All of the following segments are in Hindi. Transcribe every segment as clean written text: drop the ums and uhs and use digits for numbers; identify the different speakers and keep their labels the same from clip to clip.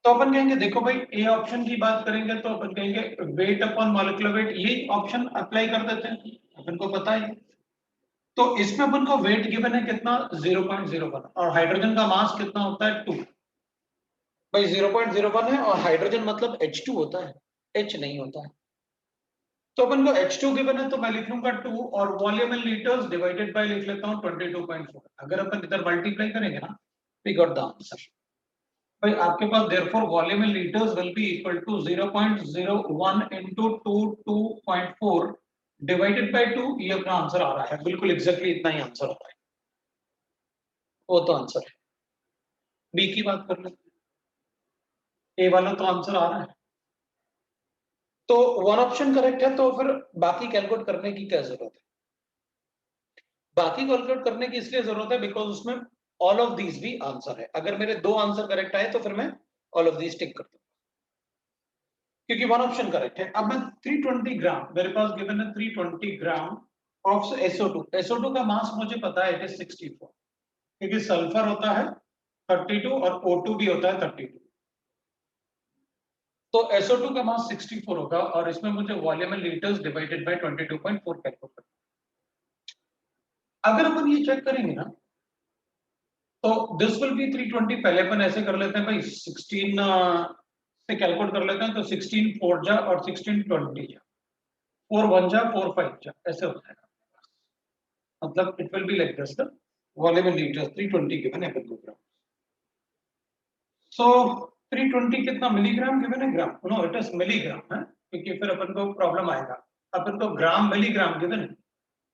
Speaker 1: तो अपन कहेंगे देखो भाई ए ऑप्शन की बात करेंगे तो अपन कहेंगे वेट अपॉन मॉलिक्यूलर वेट, यही ऑप्शन अप्लाई कर देते हैं, अपन को पता है। तो इसमें अपन को वेट गिवन है कितना 0.01 और हाइड्रोजन का मास कितना होता है 2। भाई 0.01 है और हाइड्रोजन मतलब H2 होता है, H नहीं होता है। तो अपन को H2 गिवन है तो मैं लिख लूंगा 2 और volume in litres divided by लिख लेता हूं 22.4। अगर अपन इधर मल्टीप्लाई करेंगे ना वी गॉट द आंसर। भाई आपके पास therefore volume in litres will be equal to 0.01 into 2.4 divided by 2। ये अपना आंसर आ रहा है, बिल्कुल एग्जैक्टली इतना ही आंसर होता है, वो तो आंसर है। बी की बात कर लेते हैं, ए वाला तो आंसर आ रहा है। तो वन ऑप्शन करेक्ट है, तो फिर बाकी कैलकुलेट करने की क्या जरूरत है? बाकी कैलकुलेट करने की इसलिए जरूरत है बिकॉज उसमें ऑल ऑफ दीज भी आंसर है। अगर मेरे दो आंसर करेक्ट आए तो फिर मैं ऑल ऑफ दीज टिक कर दूंगा, क्योंकि वन ऑप्शन करेक्ट है। अब मैं 320 ग्राम मेरे पास गिवन है 320 ग्राम ऑफ SO2। SO2 का मास मुझे पता है इट इज 64, क्योंकि सल्फर होता है 32 और O2 भी होता है 32। तो SO2 का मास 64 होगा और इसमें मुझे volume in litres divided by 22.4 calculate करना। अगर अपन ये चेक करेंगे ना तो दिस विल बी 320। पहले अपन ऐसे कर लेते हैं भाई 16 से कैलकुलेट कर लेते हैं, तो 16 4 जा और 16 20 जा, 4 1 जा 4 5 जा, ऐसे हो जाएगा। मतलब it will be like this, the volume in litres 320 given है अपन को ग्राम। सो 320 कितना मिलीग्राम गिवन है? ग्राम, नो इट इज मिलीग्राम है, क्योंकि फिर अपन को प्रॉब्लम आएगा। अपन को ग्राम मिलीग्राम गिवन है,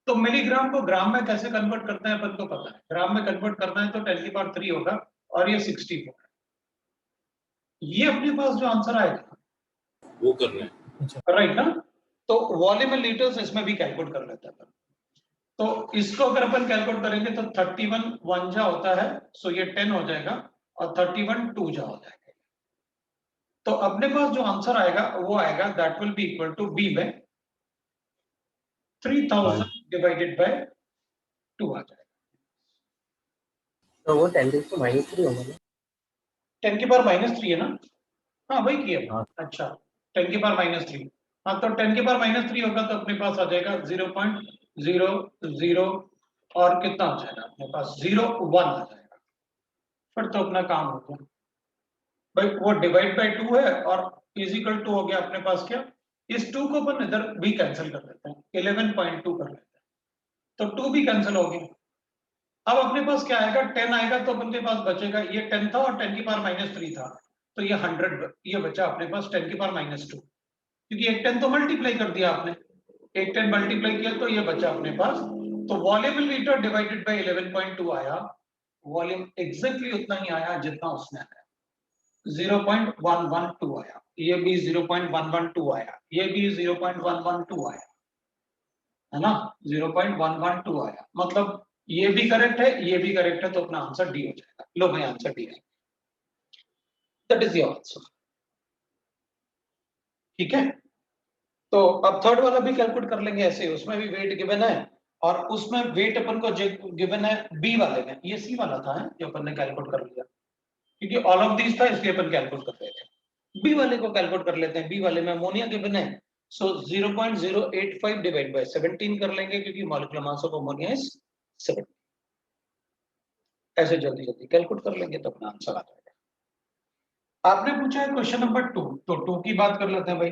Speaker 1: तो मिलीग्राम को ग्राम में कैसे कन्वर्ट करते हैं अपन को पता है। ग्राम में कन्वर्ट करना है तो 10 की पावर 3 होगा और ये 64 है। ये अपने पास जो आंसर आएगा
Speaker 2: वो करना है,
Speaker 1: राइट ना। तो वॉल्यूम इन लीटर्स इसमें भी कैलकुलेट कर लेते हैं अपन। तो इसको अगर अपन कैलकुलेट करेंगे तो 31 1 जा होता है, सो ये 10 हो जाएगा और 31 2 जा हो जाएगा। तो अपने पास जो आंसर आएगा वो आएगा that will be equal to B में 3000 डिवाइडेड बाय 2 आ जाएगा।
Speaker 3: तो वो 10⁻³ होगा ना?
Speaker 1: 10 की पावर -3 है ना? हाँ वही किया।
Speaker 3: हाँ।
Speaker 1: अच्छा 10 की पावर -3, हाँ तो 10 की पावर -3 होगा तो अपने पास आ जाएगा 0.00 और कितना आ जाएगा अपने पास 0.1 आ जाएगा। फिर तो अपना काम हो गया भाई, वो डिवाइड बाय 2 है और इजिकल 2 हो गया अपने पास। क्या इस 2 को अपन इधर भी कैंसिल कर लेते हैं, 11.2 कर लेते हैं, तो 2 भी कैंसिल हो गया। अब अपने पास क्या आएगा 10 आएगा, तो अपने पास बचेगा ये 10 था और 10 की पावर -3 था, तो ये 100 ये बचा अपने पास 10 की पावर -2, क्योंकि एक 10 तो मल्टीप्लाई कर दिया आपने, एक 10 मल्टीप्लाई किया तो ये बचा अपने पास। तो volume in litre divided by 11.2 आया, वॉल्यूम एग्जैक्टली उतना ही आया जितना उसने आया, 0.112 आया, ये भी 0.112 आया, ये भी 0.112 आया, है ना 0.112 आया। मतलब ये भी करेक्ट है, ये भी करेक्ट है, तो अपना आंसर डी हो जाएगा। लो भाई आंसर डी है, दैट इज योर आंसर। ठीक है, तो अब थर्ड वाला भी कैलकुलेट कर लेंगे ऐसे, उसमें भी वेट गिवन है और उसमें वेट अपन को गिवन है बी वाले में, ये सी वाला था जो अपन ने कैलकुलेट कर लिया, क्योंकि ऑल ऑफ दीज था इसलिए अपन कैलकुलेट कर रहे थे। बी वाले को कैलकुलेट कर लेते हैं। बी वाले में अमोनिया गिवन है, सो 0.085 डिवाइड बाय 17 कर लेंगे, क्योंकि molecular mass of ammonia is 7। ऐसे जल्दी जल्दी कैलकुलेट कर लेंगे तो अपना आंसर आ जाएगा। आपने पूछा है क्वेश्चन नंबर 2, तो 2 की बात कर लेते हैं भाई।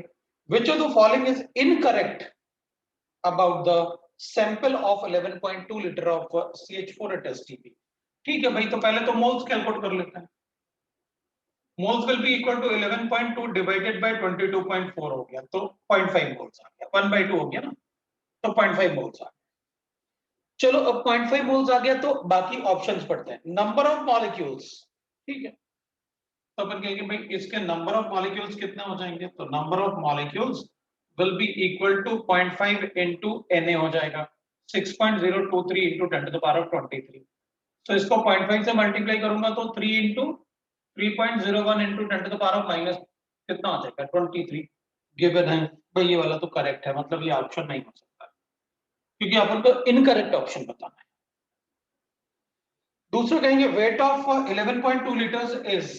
Speaker 1: Which of the following is incorrect about the sample of 11.2 litre of CH4 at STP। ठीक है भाई, तो पहले तो मोल्स कैलकुलेट कर लेते हैं। Moles will be equal to 11.2 divided by 22.4 हो गया, तो 0.5 मोल्स आ गया, 1/2 हो गया ना, तो 0.5 मोल्स आ गया। चलो अब 0.5 मोल्स आ गया, तो बाकी ऑप्शंस पढ़ते हैं। नंबर ऑफ मॉलिक्यूल्स, ठीक है, तो अपन कहेंगे भाई इसके नंबर ऑफ मॉलिक्यूल्स कितने हो जाएंगे, तो number of molecules will be equal to 0.5 into Na हो जाएगा, 6.023 into 10 to the power of 23। तो इसको 0.5 से मल्टीप्लाई करूंगा तो 3 into 3.01 into 10 to the power of minus कितना आ जाएगा 23 गिवन है भाई। ये वाला तो करेक्ट है, मतलब ये ऑप्शन नहीं हो सकता, क्योंकि अपन को इनकरेक्ट ऑप्शन बताना है। दूसरा कहेंगे वेट ऑफ 11.2 लीटर्स इज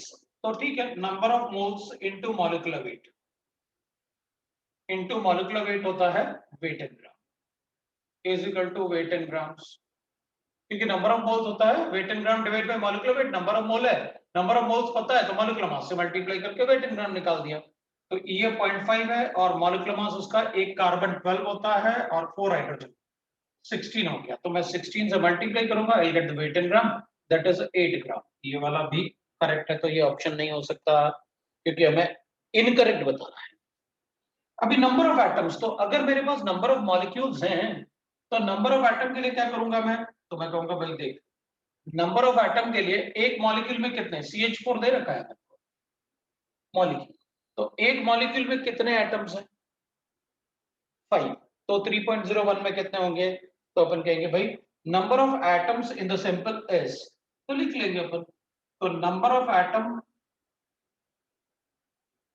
Speaker 1: तो ठीक है, number of moles into molecular weight, into molecular weight होता है weight in gram is equal to weight in grams, क्योंकि नंबर ऑफ मोल्स होता है weight in gram divide by molecular weight, number of mole है, नंबर ऑफ मोल्स पता है तो मॉलिक्यूलर मास से मल्टीप्लाई करके वेट इन ग्राम निकाल दिया। तो ये 0.5 है और मॉलिक्यूलर मास उसका एक कार्बन 12 होता है और 4 हाइड्रोजन 16 हो गया, तो मैं 16 से मल्टीप्लाई करूंगा, I get the weight in gram, that is 8 gram. ये वाला भी करेक्ट है, तो ये ऑप्शन नहीं हो सकता क्योंकि हमें इनकरेक्ट बताना है। अभी नंबर ऑफ एटम्स, तो अगर मेरे पास नंबर ऑफ मॉलिक्यूल्स हैं तो नंबर ऑफ एटम के लिए क्या करूंगा मैं, तो मैं कहूंगा भाई देख, नंबर ऑफ एटम के लिए एक मॉलिक्यूल में कितने, CH4 दे रखा है मॉलिक्यूल, तो एक मॉलिक्यूल में कितने एटम्स हैं 5, तो 3.01 में कितने होंगे, तो अपन कहेंगे भाई number of atoms in the sample is, तो लिख लेंगे अपन, तो number of atom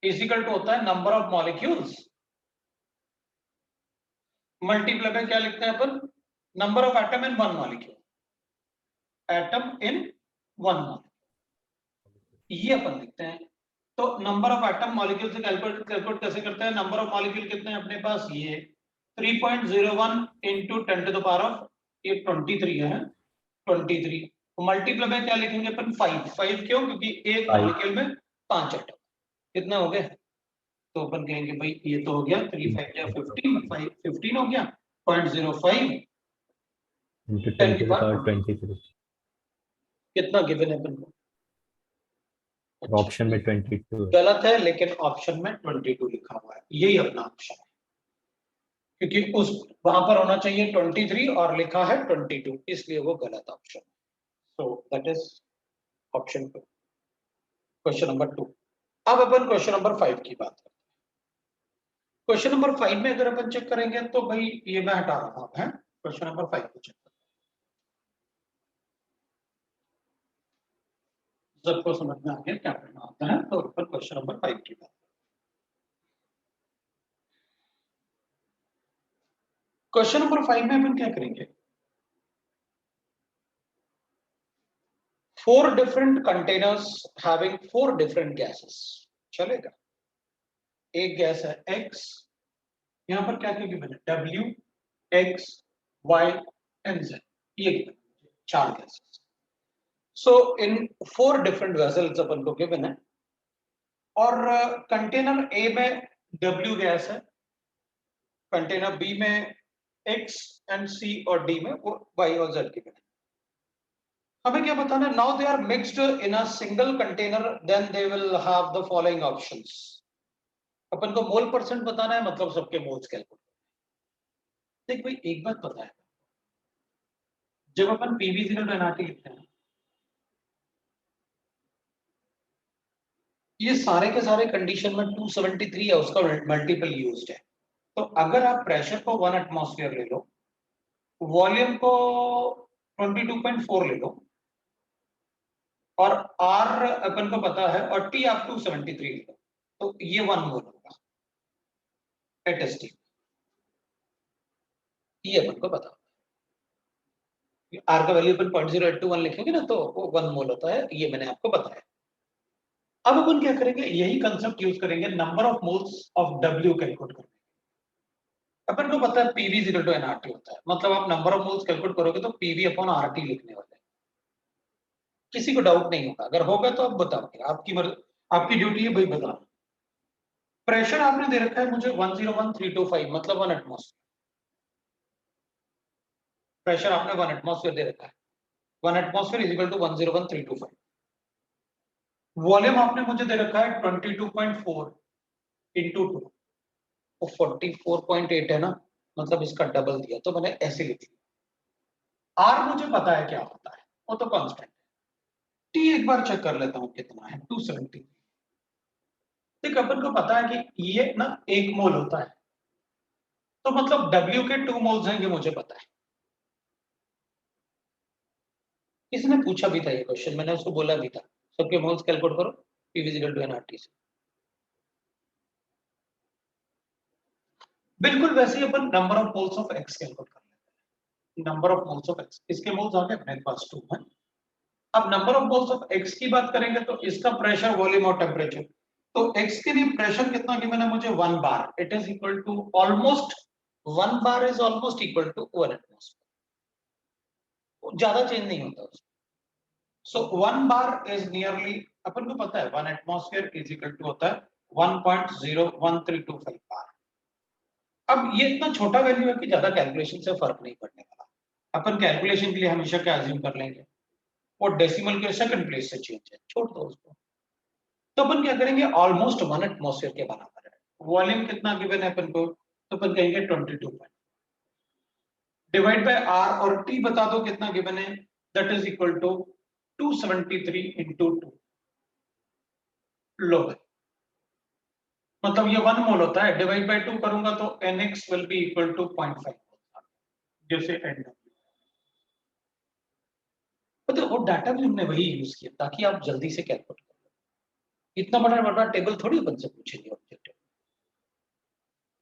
Speaker 1: is equal to होता है नंबर ऑफ मॉलिक्यूल्स मल्टीप्लाई में क्या लिखते हैं अपन, number of atom in one molecule, atom in one molecule, ये अपन लिखते हैं। तो नंबर ऑफ एटम मॉलिक्यूल से कैलकुलेट कैसे करते हैं, नंबर ऑफ मॉलिक्यूल कितने हैं अपने पास, ये 3.01 into 10 to the power of, ये 23 है 23, मल्टीप्लाई में क्या लिखेंगे अपन 5 क्यों, क्योंकि एक मॉलिक्यूल में 5 एटम, कितने हो गए, तो अपन कहेंगे भाई ये तो हो गया 3 5 या 15 15 हो गया 0.05
Speaker 4: into
Speaker 1: 10
Speaker 4: 10
Speaker 1: की
Speaker 4: to the
Speaker 1: पावर
Speaker 4: power 23
Speaker 1: कितना गिवन है अपन को,
Speaker 4: ऑप्शन में 22 है।
Speaker 1: गलत है, लेकिन ऑप्शन में 22 लिखा हुआ है, यही अपना ऑप्शन है, क्योंकि उस वहां पर होना चाहिए 23 और लिखा है 22, इसलिए वो गलत ऑप्शन है। So that is option 2, question number 2। अब अपन क्वेश्चन नंबर 5 की बात करते हैं। क्वेश्चन नंबर 5 में अगर अपन चेक करेंगे तो भाई ये मैं हटा रहा हूं, है क्वेश्चन नंबर 5 को चेक सबको समझ में आ गया क्या करना होता है, तो अपन क्वेश्चन नंबर 5 की बात, क्वेश्चन नंबर 5 में अपन क्या करेंगे, 4 different containers having 4 different gases, चलेगा, एक गैस है X, यहां पर क्या क्या गिवन है, W, X, Y and Z, ये 4 गैसेस। सो इन 4 different vessels अपन को गिवन है, और कंटेनर A में W गैस है, कंटेनर B में X एंड C और D में वो Y और Z गिवन है। हमें क्या बताना है, now they are mixed in a single container, then they will have the following options. अपन को मोल परसेंट बताना है, मतलब सबके मोल्स कैलकुलेट। देख भाई एक बात पता है, जब अपन PV0 एनआरटी लिखते हैं, ये सारे के सारे कंडीशन में 273 है, उसका मल्टीपल यूज्ड है। तो अगर आप प्रेशर को 1 एटमॉस्फेयर ले लो, वॉल्यूम को 22.4 ले लो, और R अपन को पता है, और T आप 273 ले लो, तो ये 1 मोल होगा एट एसटी, ये अपन को पता है। R का वैल्यू अपन 0.0821 लिखेंगे ना, तो वो 1 मोल होता है, ये मैंने आपको बताया। अब अपन क्या करेंगे, यही कंसेप्ट यूज करेंगे number of moles of W calculate करने। अपन को पता है PV is equal to NRT होता है, मतलब आप नंबर ऑफ मोल्स कैलकुलेट करोगे तो PV अपॉन RT लिखने वाले हैं, किसी को डाउट नहीं होगा, अगर होगा तो आप बताओगे, आपकी आपकी ड्यूटी है भाई बताना। प्रेशर आपने दे रखा है मुझे 101,325, मतलब 1 एटमॉस्फेयर, प्रेशर आपने 1 एटमॉस्फेयर दे रखा है, 1 atmosphere is equal to 101,325। Volume आपने मुझे दे रखा है 22.4 इंटू 2, वो 44.8 है ना, मतलब इसका डबल दिया, तो मैंने ऐसे लिख लिया। आर मुझे पता है क्या होता है, वो तो कांस्टेंट है। टी एक बार चेक कर लेता हूं कितना है, 270। ठीक, अपन को पता है कि ये ना 1 मोल होता है, तो मतलब W के 2 मोल्स हैं, ये मुझे पता है। किसने पूछा भी था ये क्वेश्चन, मैंने उसको बोला भी था सबके मोल्स कैलकुलेट करो PV इक्वल टू NRT से। बिल्कुल वैसे ही अपन number of moles of X calculate कर लेते हैं, number of moles of X, इसके मोल्स आ गए अपने पास 2 हैं। अब number of moles of X की बात करेंगे तो इसका प्रेशर, वॉल्यूम और टेम्परेचर। तो एक्स के लिए प्रेशर कितना गिवन है मुझे 1 bar, it is equal to almost 1 bar is almost equal to 1 atmosphere, ज्यादा चेंज नहीं होता उसमें। सो 1 बार इज नियरली, अपन को पता है 1 एटमॉस्फेयर इज इक्वल टू होता है 1.01325 बार। अब ये इतना छोटा वैल्यू है कि ज्यादा कैलकुलेशन से फर्क नहीं पड़ने वाला। अपन कैलकुलेशन के लिए हमेशा क्या अज्यूम कर लेंगे, वो डेसिमल के सेकंड प्लेस से चेंज है, छोड़ दो उसको। तो अपन क्या करेंगे, ऑलमोस्ट 1 एटमॉस्फेयर के बराबर है। वॉल्यूम कितना गिवन है अपन को, तो अपन कहेंगे 22 डिवाइड बाय आर, और टी बता दो कितना गिवन है, that is equal to 273 into 2 लो, मतलब ये 1 मोल होता है, डिवाइड बाय 2 करूंगा तो nx will be equal to 0.5 जैसे एंड। मतलब वो डाटा भी हमने वही यूज किया ताकि आप जल्दी से कैलकुलेट कर लो। इतना बड़ा टेबल थोड़ी अपन से पूछेंगे ऑब्जेक्टिव,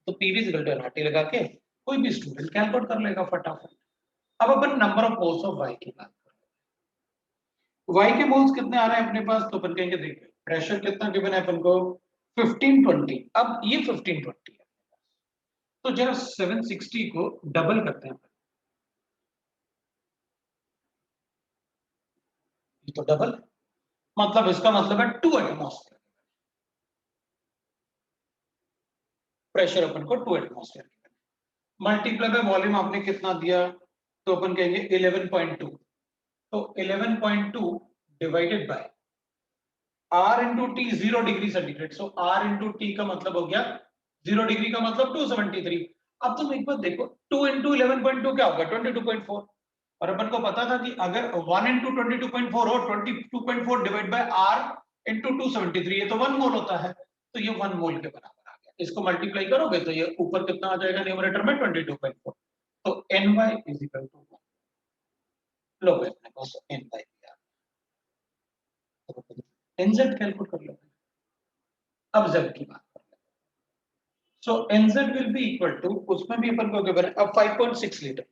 Speaker 1: तो PV is equal to NRT लगा के कोई भी स्टूडेंट कैलकुलेट कर लेगा फटाफट। अब अपन number of moles of Y की बात कर रहे हैं। वाई के मोल्स कितने आ रहे हैं अपने पास, तो अपन कहेंगे देखिए प्रेशर कितना गिवन है अपन को 1520। अब ये 1520 है, तो जरा 760 को डबल करते हैं, ये तो डबल, मतलब इसका मतलब है 2 एटमॉस्फेयर प्रेशर, अपन को 2 एटमॉस्फेयर मल्टीप्लाई बाय वॉल्यूम आपने कितना दिया, तो अपन कहेंगे 11.2, तो 11.2 divided bye R into T 0 degree centigrade. सो R इंटू टी का मतलब हो गया 0 डिग्री का मतलब 273। अब तुम एक बार देखो 2 इंटू 11.2 क्या होगा 22.4, और अपन को पता था कि अगर 1 इंटू 22.4 हो 22.4 डिवाइड बाय R इंटू 273, ये तो 1 मोल होता है, तो ये 1 मोल के बराबर आ गया। इसको मल्टीप्लाई करोगे तो ये ऊपर कितना आ जाएगा न्यूमरेटर में 22.4, तो ny इज इक्वल टू 1 लो भाई अपने पास ny nz कैलकुलेट कर लो। अब z की बात कर लेते हैं, so nz will be equal to, उसमें भी अपन को गिवन है अब 5.6 लीटर,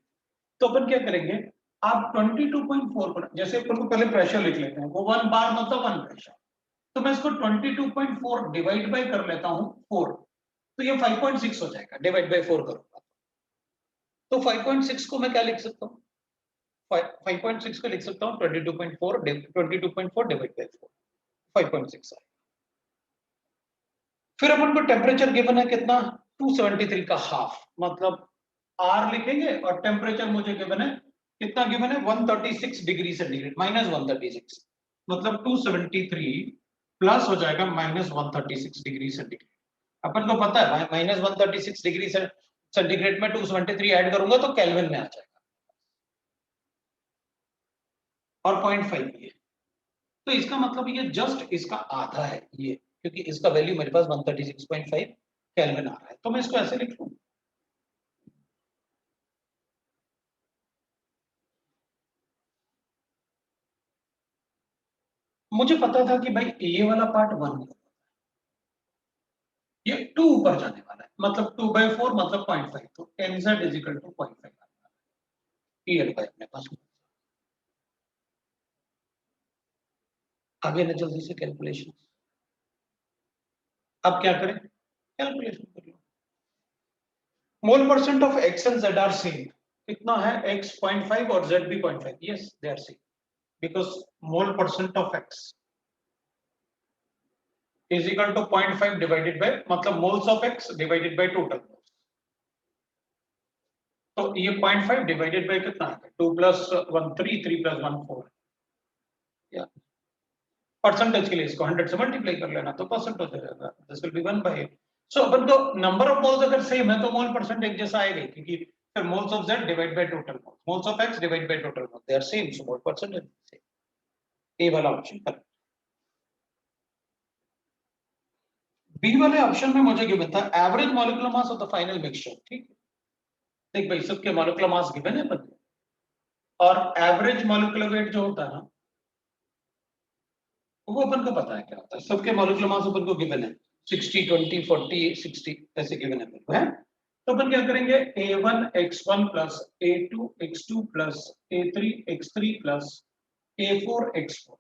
Speaker 1: तो अपन क्या करेंगे, आप 22.4 पर, जैसे अपन को पहले प्रेशर लिख लेते हैं, वो 1 बार मतलब 1 प्रेशर, तो मैं इसको 22.4 डिवाइड बाय कर लेता हूं 4, तो ये 5.6 हो जाएगा, डिवाइड बाय 4 करूंगा तो 5.6 को मैं क्या लिख सकता हूं, 5.6 को लिख सकता हूं 22.4 डिवाइड बाय 4, 5.6 आएगा। फिर अपन को टेम्परेचर गिवन है कितना 273 का हाफ, मतलब R लिखेंगे और टेम्परेचर मुझे गिवन है कितना, गिवन है 136 डिग्री सेंटीग्रेड, -136, मतलब 273 प्लस हो जाएगा -136 डिग्री सेंटीग्रेड। अपन को पता है -136 डिग्री सेंटीग्रेड में 273 ऐड करूंगा तो केल्विन में आ जाएगा, और 0.5 ये, तो इसका मतलब ये जस्ट इसका आधा है ये, क्योंकि इसका वैल्यू मेरे पास 136.5 केल्विन आ रहा है, तो मैं इसको ऐसे लिख लूं, मुझे पता था कि भाई ये वाला पार्ट 1 होगा, ये 2 ऊपर जाने वाला है, मतलब 2/4 मतलब 0.5, तो nz इज इक्वल टू 0.5 ये लगा अपने पास। आगे ना जल्दी से कैलकुलेशन, अब क्या करें, कैलकुलेशन कर लो। Mole percent of x and z are same, कितना है x 0.5 और z भी 0.5, yes they are same, because mole percent of x is equal to 0.5 divided by, मतलब moles of x divided by total moles, तो ये 0.5 divided by कितना है 2 plus 1 3 3 plus 1 4, या परसेंटेज के लिए इसको 100 से मल्टीप्लाई कर लेना तो परसेंट हो जाएगा, दिस विल बी 1/8। सो अपन को नंबर ऑफ मोल्स अगर सेम है तो मोल परसेंट एक जैसा आएगा, क्योंकि फिर moles of z divide by total moles, moles of x divide by total moles, they are same, so mole percent is same. A वाला ऑप्शन करेक्ट। बी वाले ऑप्शन में मुझे गिवन था average molecular mass of the final mixture, ठीक है, देख भाई सबके मॉलिक्यूलर मास गिवन है अपन, और एवरेज मॉलिक्यूलर वेट जो होता है ना वो अपन को पता है क्या होता है, सबके मॉलिक्यूलर मास अपन को गिवन है 60 20 40 60 ऐसे गिवन है अपन को, है, तो अपन क्या करेंगे a1 x1 plus a2 x2 plus a3 x3 plus A4X4,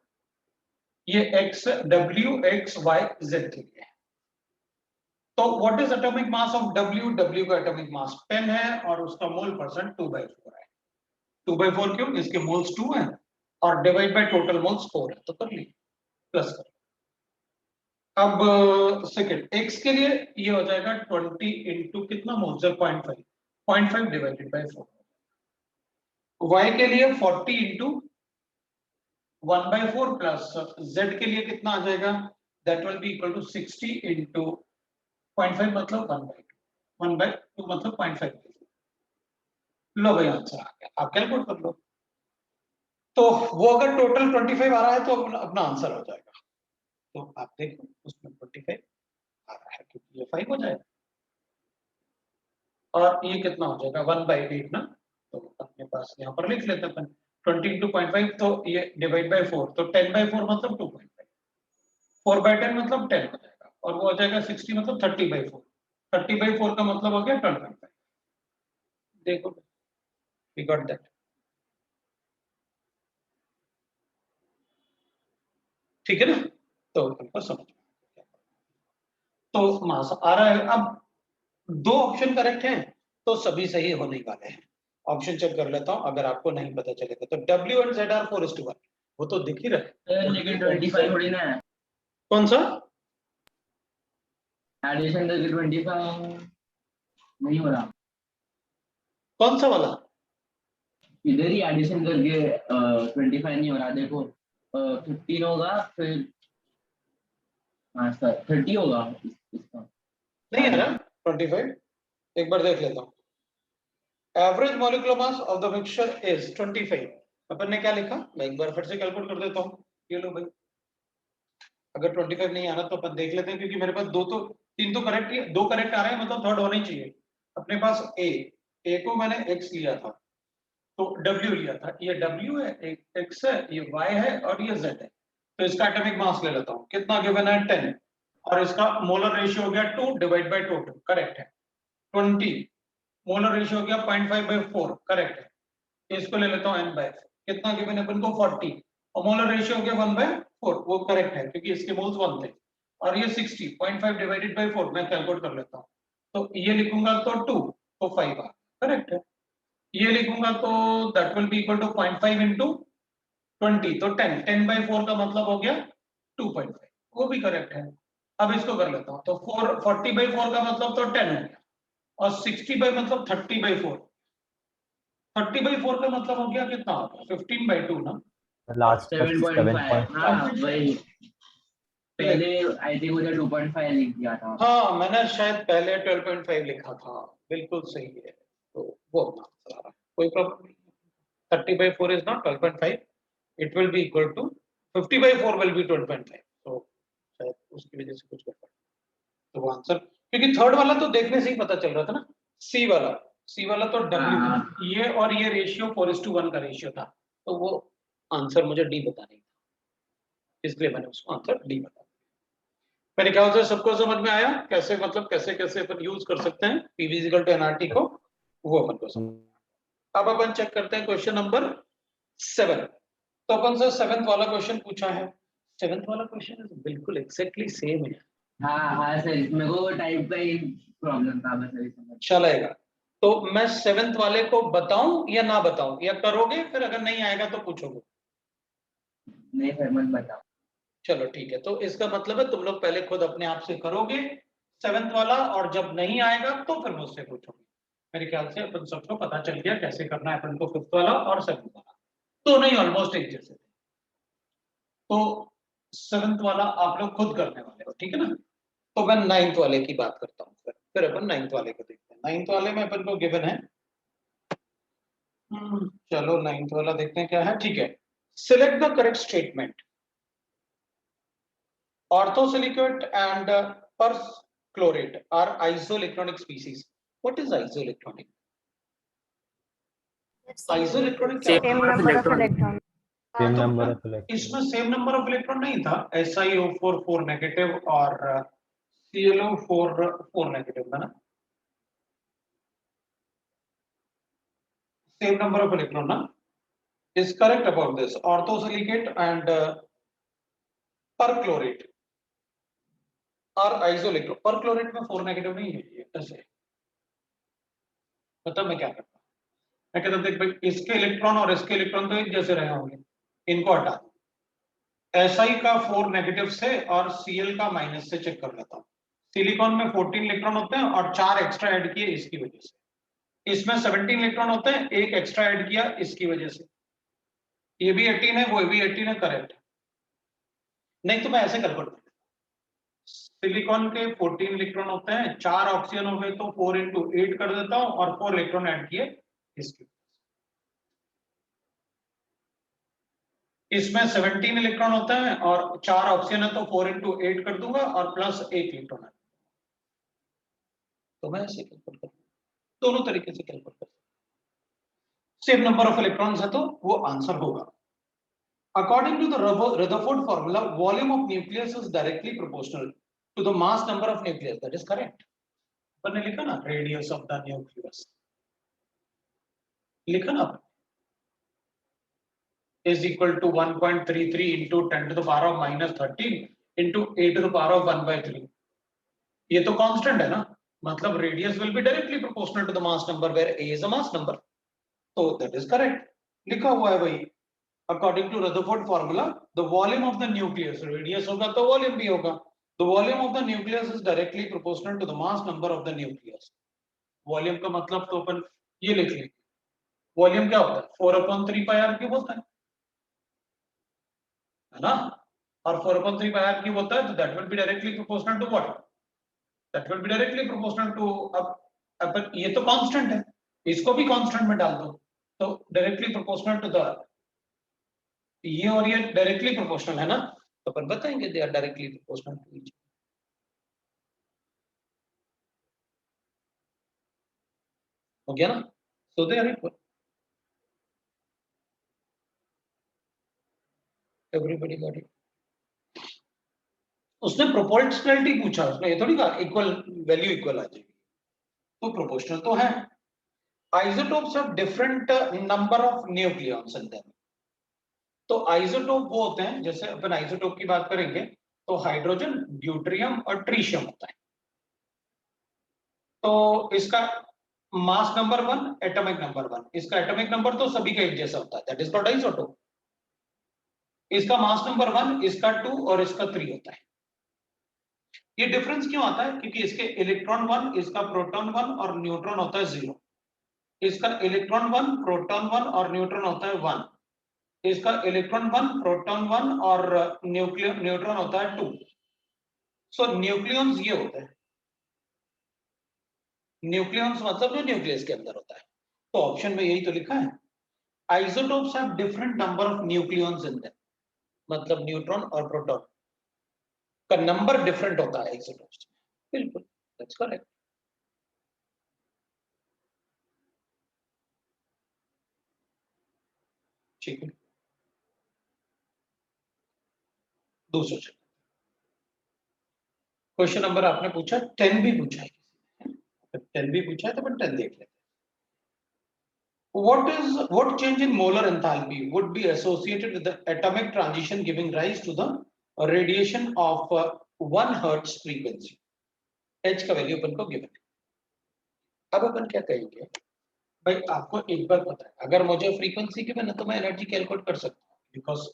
Speaker 1: ये X W X Y Z के लिए है। तो what is atomic mass of W? W का एटॉमिक मास 10 है और उसका मोल परसेंट 2/4 है। 2/4 क्यों? इसके मोल्स 2 है और डिवाइड बाय टोटल मोल्स 4 है, तो कर ली प्लस कर। अब सेकंड X के लिए ये हो जाएगा 20 इंटू कितना मोल्स है 0.5, 0.5 डिवाइडेड बाय 4। Y के लिए 40 इंटू 1/4 प्लस Z के लिए कितना आ जाएगा? That will be equal to 60 into 0.5 मतलब 1/2, 1/2 मतलब 0.5। लो भाई आंसर आ गया, आप कैलकुलेट कर लो। तो वो अगर टोटल 25 आ रहा है तो अपना आंसर हो जाएगा। तो आप देखो उसमें 25 आ रहा है क्योंकि ये 5 हो जाएगा और ये कितना हो जाएगा 1/8 ना। तो अपने पास यहाँ पर लिख लेते हैं 20 इंटू 0.5, तो ये डिवाइड बाय 4, तो 10/4 मतलब 2.5, 4/10 मतलब 10 हो जाएगा और वो हो जाएगा 60 मतलब 30/4, 30/4 का मतलब हो गया 12.5। देखो वी गॉट दैट, ठीक है ना। तो हमको समझ में आ गया। तो मास आ रहा है। अब दो ऑप्शन करेक्ट हैं तो सभी सही होने वाले हैं। ऑप्शन चेक कर लेता हूं अगर आपको नहीं पता चलेगा तो W एंड Z आर 4:1, वो तो दिख ही रहा है।
Speaker 3: लेकिन 25 थोड़ी ना है,
Speaker 1: कौन सा?
Speaker 3: एडिशन करके 25 नहीं हो रहा,
Speaker 1: कौन सा वाला?
Speaker 3: इधर ही एडिशन करके 25 नहीं हो रहा। देखो 15 होगा, फिर हाँ सर 30 होगा इसका।
Speaker 1: नहीं है ना 25, एक बार देख लेता हूं। Average molecular mass of the mixture is 25। अपन ने क्या लिखा, मैं एक बार फिर से कैलकुलेट कर देता हूं। ये लो भाई, अगर 25 नहीं आ रहा तो अपन देख लेते हैं क्योंकि मेरे पास तीन तो करेक्ट ही, दो करेक्ट आ रहे हैं मतलब थर्ड होना ही चाहिए। अपने पास ए को मैंने x लिया था तो W लिया था, ये W है, एक x है, ये y है और ये z है। तो इसका एटॉमिक मास ले लेता हूँ, कितना गिवन है 10 और इसका मोलर रेशियो हो गया 2 डिवाइड बाय टोटल, करेक्ट है। 20 मोलर रेशियो हो गया 0.5/4, करेक्ट है। इसको ले लेता हूँ n/4, कितना गिवन है अपन को 40 और मोलर रेशियो हो गया 1/4, वो करेक्ट है क्योंकि इसके मोल्स 1 थे। और ये 60 0.5 डिवाइडेड बाय 4 मैं कैलकुलेट कर लेता हूँ, तो ये लिखूंगा तो 2 तो 5 आ, करेक्ट है। ये लिखूंगा तो that will be equal to 0.5 into 20 तो 10, 10/4 का मतलब हो गया 2.5, वो भी करेक्ट है। अब इसको कर लेता हूँ तो 40/4 का मतलब तो 10 हो गया और 60 बाई मतलब 30/4, 30/4 का मतलब हो गया कितना हो गया 15/2 ना।
Speaker 4: लास्ट का
Speaker 3: 7.5, हाँ
Speaker 4: 7.5।
Speaker 3: वही पहले आई थिंक मुझे 2.5 लिख दिया था।
Speaker 1: हाँ मैंने शायद पहले 12.5 लिखा था, बिल्कुल सही है। तो वो अपना आंसर आ रहा है, कोई प्रॉब्लम नहीं। 30/4 is not 12.5, it will be equal to 50/4 will be 12.5, तो शायद उसकी वजह से कुछ गड़बड़। तो वो आंसर, क्योंकि थर्ड वाला तो देखने से ही पता चल रहा था ना, सी वाला तो W, ये और ये रेशियो 4:1 का रेशियो था, तो वो आंसर मुझे डी बताना ही था, इसलिए मैंने उसको आंसर डी बता। मेरे ख्याल से सबको समझ में आया कैसे, मतलब कैसे कैसे अपन यूज कर सकते हैं PV = NRT को, वो अपन को समझ। अब अपन चेक करते हैं क्वेश्चन नंबर 7। तो अपन से 7th वाला क्वेश्चन पूछा है। 7th वाला क्वेश्चन बिल्कुल एग्जैक्टली सेम है।
Speaker 3: हाँ हाँ सर, मेरे को टाइप का ही प्रॉब्लम था, बस अभी समझ
Speaker 1: चलेगा, तो मैं 7th वाले को बताऊं या ना बताऊं, या करोगे फिर अगर नहीं आएगा तो पूछोगे?
Speaker 3: नहीं सर, मत बताओ।
Speaker 1: चलो ठीक है, तो इसका मतलब है तुम लोग पहले खुद अपने आप से करोगे 7th वाला और जब नहीं आएगा तो फिर मुझसे पूछोगे। मेरे ख्याल से अपन सबको पता चल गया कैसे करना है अपन को 5th वाला और 7th वाला, तो नहीं ऑलमोस्ट एक जैसे थे। तो 7th वाला आप लोग खुद करने वाले हो, ठीक है ना। तो मैं 9th वाले की बात करता हूँ, फिर अपन 9th वाले को देखते हैं। 9th वाले में अपन को गिवन है, चलो 9th वाला देखते हैं क्या है, ठीक है। Select the correct statement. Orthosilicate and perchlorate are isoelectronic species. What is isoelectronic? Isoelectronic क्या
Speaker 5: Same
Speaker 1: होता है?
Speaker 5: number of electrons.
Speaker 4: सेम
Speaker 1: तो
Speaker 4: नंबर ऑफ इलेक्ट्रॉन।
Speaker 1: इसमें सेम नंबर ऑफ इलेक्ट्रॉन नहीं था, SiO4 4 नेगेटिव और ClO4 4 नेगेटिव था ना, सेम नंबर ऑफ इलेक्ट्रॉन ना। is correct about this. Orthosilicate and perchlorate or isoelectro. Perchlorate में 4 नेगेटिव नहीं है, ये ऐसे मतलब मैं क्या करता हूँ, मैं कहता देख भाई इसके इलेक्ट्रॉन और इसके इलेक्ट्रॉन तो एक जैसे रहे होंगे, इनको हटा दो, Si का 4 नेगेटिव से और Cl का माइनस से चेक कर लेता हूँ। सिलिकॉन में 14 इलेक्ट्रॉन होते हैं और 4 एक्स्ट्रा ऐड किए इसकी वजह से, इसमें 17 इलेक्ट्रॉन होते हैं, एक एक्स्ट्रा ऐड किया इसकी वजह से, ये भी 18 है, वो भी 18 है, करेक्ट। नहीं तो मैं ऐसे कैलकुलेट करता हूं, सिलिकॉन के 14 इलेक्ट्रॉन होते हैं, 4 ऑक्सीजन हो गए तो 4 into 8 कर देता हूं और 4 इलेक्ट्रॉन ऐड किए इसकी, इसमें 17 इलेक्ट्रॉन होते हैं और 4 ऑक्सीजन है तो 4 into 8 कर दूंगा और प्लस 1 इलेक्ट्रॉन है, तो मैं ऐसे कैलकुलेट करता हूं, दोनों तरीके से कैलकुलेट करता हूं। सेम नंबर ऑफ इलेक्ट्रॉन्स है तो वो आंसर होगा। According to the Rutherford formula, volume of nucleus is directly proportional to the mass number of nucleus. That is correct. अपन ने लिखा ना radius of the nucleus, लिखा ना is equal to 1.33 into 10 to the power of minus 13 into 8 to the power of 1 by 3. ये तो constant है ना, मतलब radius will be directly proportional to the mass number where A is a mass number. So that is correct. लिखा हुआ है भाई, according to Rutherford formula, the volume of the nucleus, radius होगा तो volume भी होगा, the volume of the nucleus is directly proportional to the mass number of the nucleus. Volume का मतलब तो अपन ये लिख लेंगे, volume क्या होता है 4/3 pi r क्यूब होता है ना, और 4/3 pi r क्यूब होता है तो that will be directly proportional to what, that will be directly proportional to, अब ये तो कांस्टेंट है, इसको भी कांस्टेंट में डाल दो तो डायरेक्टली प्रोपोर्शनल टू द, ये और ये डायरेक्टली प्रोपोर्शनल है ना, तो अपन बताएंगे they are directly proportional to each, हो गया ना, so they are equal, everybody got it. उसने प्रोपोर्शनलिटी पूछा, उसने ये थोड़ी कहा इक्वल वैल्यू इक्वल आ जाएगी, तो प्रोपोर्शनल तो है। Isotopes have different number of nucleons in them, तो आइसोटोप वो होते हैं, जैसे अपन आइसोटोप की बात करेंगे तो हाइड्रोजन, ड्यूटेरियम और ट्रिशियम होता है, तो इसका मास नंबर 1, एटॉमिक नंबर 1, इसका एटॉमिक नंबर तो सभी का एक जैसा होता है, दैट इज कॉल्ड आइसोटोप। इसका मास नंबर 1, इसका 2 और इसका 3 होता है। ये डिफरेंस क्यों आता है, क्योंकि इसके इलेक्ट्रॉन 1, इसका प्रोटॉन 1 और न्यूट्रॉन होता है 0, इसका इलेक्ट्रॉन 1, प्रोटॉन 1 और न्यूट्रॉन होता है 1, इसका इलेक्ट्रॉन 1, प्रोटॉन 1 और न्यूट्रॉन होता है 2। सो न्यूक्लियॉन्स ये होते हैं, न्यूक्लियॉन्स मतलब जो न्यूक्लियस के अंदर होता है, तो ऑप्शन में यही तो लिखा है, isotopes have different number of nucleons in them, मतलब न्यूट्रॉन और प्रोटॉन का नंबर डिफरेंट होता है आइसोटोप्स में, बिल्कुल दैट्स करेक्ट। ठीक है, दूसरा क्वेश्चन नंबर आपने पूछा 10 भी पूछा है, 10 भी पूछा है तो अपन 10 देख लेते हैं। What change in molar enthalpy would be associated with the atomic transition giving rise to the radiation of 1 Hertz frequency? H का वैल्यू अपन को गिवन है। अब अपन क्या कहेंगे भाई, आपको एक बार पता है, अगर मुझे फ्रीक्वेंसी गिवन है तो मैं एनर्जी कैलकुलेट कर सकता हूँ, because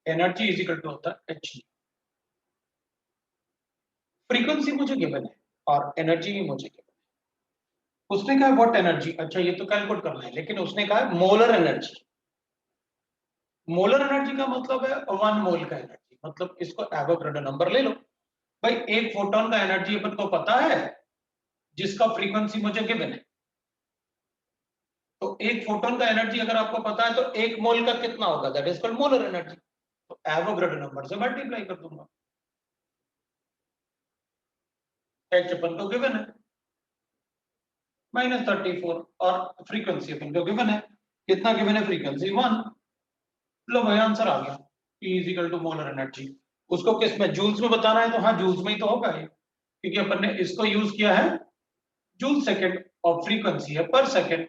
Speaker 1: energy is equal to होता है H। फ्रीक्वेंसी मुझे गिवन है और एनर्जी भी मुझे गिवन है। उसने कहा व्हाट एनर्जी, अच्छा ये तो कैलकुलेट करना है, लेकिन उसने कहा मोलर एनर्जी। मोलर एनर्जी का मतलब है 1 मोल का एनर्जी, मतलब इसको एवोगाड्रो नंबर ले लो भाई। एक फोटोन का एनर्जी अपन को पता है जिसका फ्रीक्वेंसी मुझे गिवन है, तो एक फोटोन का एनर्जी अगर आपको पता है तो 1 मोल का कितना होगा, that is called molar energy, तो एवोगाड्रो नंबर से मल्टीप्लाई कर दूंगा। H अपन को गिवन है -34 और फ्रीक्वेंसी अपन को गिवन है, कितना गिवन है फ्रीक्वेंसी 1। लो भाई आंसर आ गया, E is equal to molar energy. उसको किस में, जूल्स में बताना है तो हाँ जूल्स में ही तो होगा ये, क्योंकि अपन ने इसको यूज किया है जूल सेकंड और फ्रीक्वेंसी है पर सेकंड,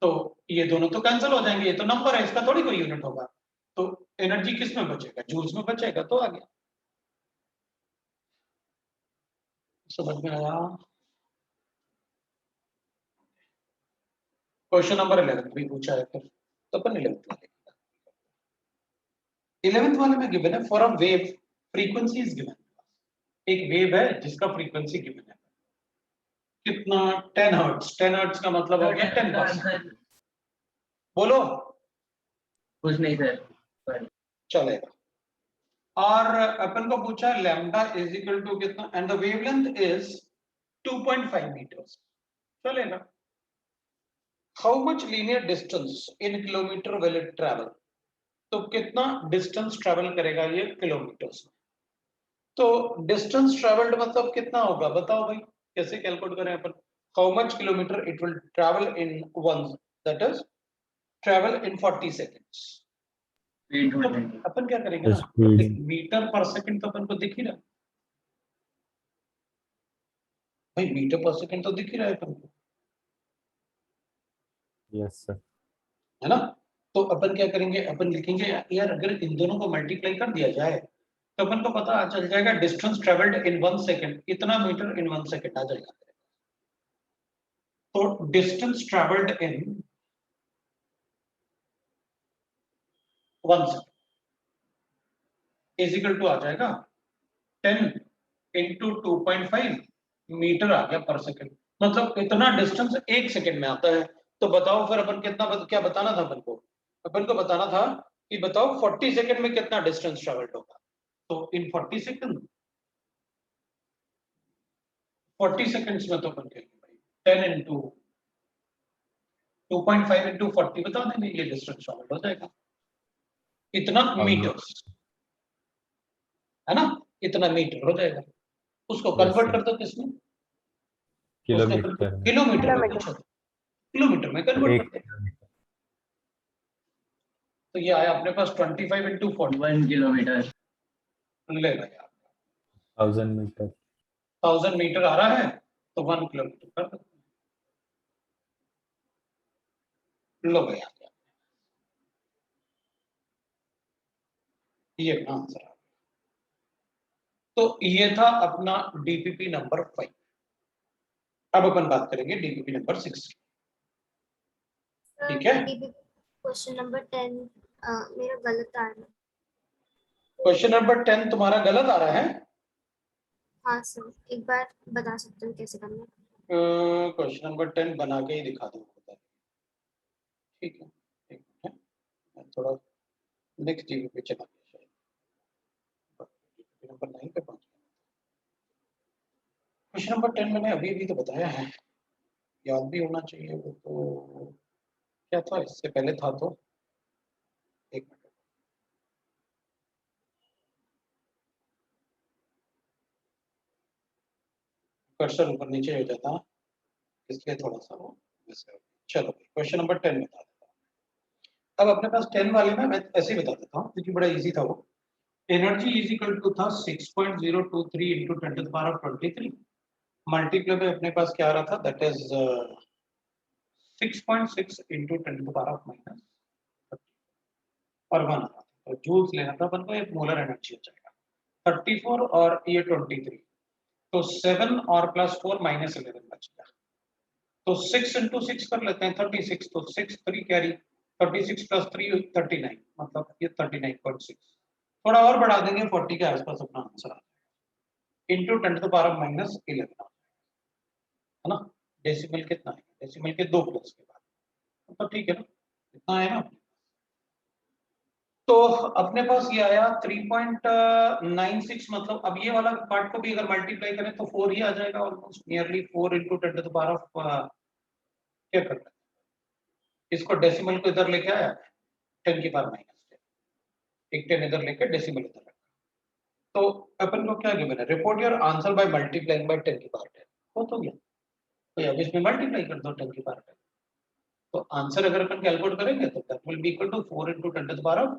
Speaker 1: तो ये दोनों तो कैंसिल हो जाएंगे, ये तो नंबर है, इसका थोड़ी कोई यूनिट होगा, तो एनर्जी किस में बचेगा, जूल्स में बचेगा, तो आ गया। समझ में आया? क्वेश्चन नंबर 11 भी पूछा है फिर, तो अपन 11th वाले में गिवन है for a wave frequency is given. एक वेव है जिसका फ्रीक्वेंसी गिवन है कितना, 10 हर्ट्ज। 10 हर्ट्ज का मतलब हो गया 10%। बोलो।
Speaker 3: कुछ नहीं सर,
Speaker 1: चलेगा। और अपन को पूछा लैम्डा इज इक्वल टू कितना and the wavelength is 2.5 metres. चलेगा। How much linear distance in kilometre will it travel, तो कितना डिस्टेंस ट्रैवल करेगा ये किलोमीटर्स में। तो डिस्टेंस ट्रैवल्ड मतलब कितना होगा बताओ भाई, कैसे कैलकुलेट करें अपन। How much kilometre it will travel in one, that is travel in 40 seconds. तो अपन क्या करेंगे ना, मीटर पर सेकंड तो अपन को दिख ही रहा भाई, मीटर पर सेकंड तो दिख ही रहा है अपन को,
Speaker 4: यस सर।
Speaker 1: है ना। तो अपन क्या करेंगे, अपन लिखेंगे यार अगर इन दोनों को मल्टीप्लाई कर दिया जाए तो अपन को पता चल जाएगा डिस्टेंस ट्रेवल्ड इन 1 सेकंड, इतना मीटर इन 1 सेकंड आ जाएगा। तो distance travelled in 1 second is equal to आ जाएगा 10 इंटू 2.5 मीटर आ गया पर सेकंड, मतलब इतना डिस्टेंस 1 सेकंड में आता है। तो बताओ फिर अपन कितना क्या बताना था अपन को बताना था कि बताओ 40 सेकंड में कितना डिस्टेंस ट्रेवल्ड होगा। तो इन 40 सेकंड 40 सेकंड्स में तो अपन कहेंगे भाई 10 इंटू 2.5 इंटू 40 बता देंगे, ये डिस्टेंस ट्रेवल्ड हो जाएगा इतना मीटर्स, है ना, इतना मीटर हो जाएगा। उसको कन्वर्ट कर दो किसमें,
Speaker 4: किलोमीटर।
Speaker 1: किलोमीटर में पूछा, किलोमीटर में कन्वर्ट कर दो। तो ये आया अपने पास 25 इंटू
Speaker 3: 1 किलोमीटर
Speaker 1: ले भाई
Speaker 4: 1000 मीटर।
Speaker 1: 1000 मीटर आ रहा है तो 1 किलोमीटर कर दो। लो भाई आ गया, ये आंसर। तो ये था अपना डीपीपी नंबर 5। अब अपन बात करेंगे डीपीपी नंबर 6। ठीक है,
Speaker 5: क्वेश्चन नंबर 10 मेरा गलत आ रहा है।
Speaker 1: क्वेश्चन नंबर 10 तुम्हारा गलत आ रहा है।
Speaker 5: हाँ सर, एक बार बता सकते हो कैसे करना है?
Speaker 1: क्वेश्चन नंबर 10 बना के ही दिखा दूंगा। ठीक है, एक मिनट, मैं थोड़ा नेक्स्ट जीबी पे चला गया शायद, नंबर 9 पे पहुंच गया। क्वेश्चन नंबर 10 मैंने अभी भी तो बताया है, याद भी होना चाहिए वो तो, क्या था इससे पहले था तो, एक मिनट, कर्सर ऊपर नीचे हो जाता इसलिए थोड़ा सा वो मिस हो गया। चलो क्वेश्चन नंबर 10 बता देता हूँ। अब अपने पास 10 वाले ना मैं ऐसे ही बता देता हूँ क्योंकि बड़ा इजी था वो। एनर्जी इज इक्वल टू था 6.023 into 10 to the power of 23, multiply में अपने पास क्या आ रहा था, that is 6.6 into 10 to the power of minus और 1 आ रहा था। तो जूल्स लेना था अपन को, एक मोलर एनर्जी हो जाएगा 34 और ये 23, तो 7 और प्लस 4 माइनस 11 बचेगा। तो 6 इंटू 6 कर लेते हैं 36, तो 6 3 कैरी, 36 प्लस 3 39, मतलब ये 39.6। थोड़ा और बढ़ा देंगे 40 के आसपास अपना आंसर आ जाएगा into 10 to the power minus 11, है ना। डेसिमल कितना है, डेसिमल के 2 प्लस के बाद, तो ठीक है ना, इतना है ना। तो अपने पास ये आया 3.96, मतलब अब ये वाला पार्ट को भी अगर मल्टीप्लाई करें तो 4 ही आ जाएगा, almost nearly 4 into 10 to the power of, क्या करना है इसको डेसिमल को इधर लेके आया 10 की पावर माइनस 10, एक 10 इधर लेके डेसिमल इधर रखा। तो अपन को क्या गिवन है, report your answer by multiplying by 10 की पावर 10, हो तो गया। तो अब इसमें मल्टीप्लाई कर दो 10 की पावर 10, तो आंसर अगर अपन कैलकुलेट करेंगे तो that will be equal to 4 into 10 to the power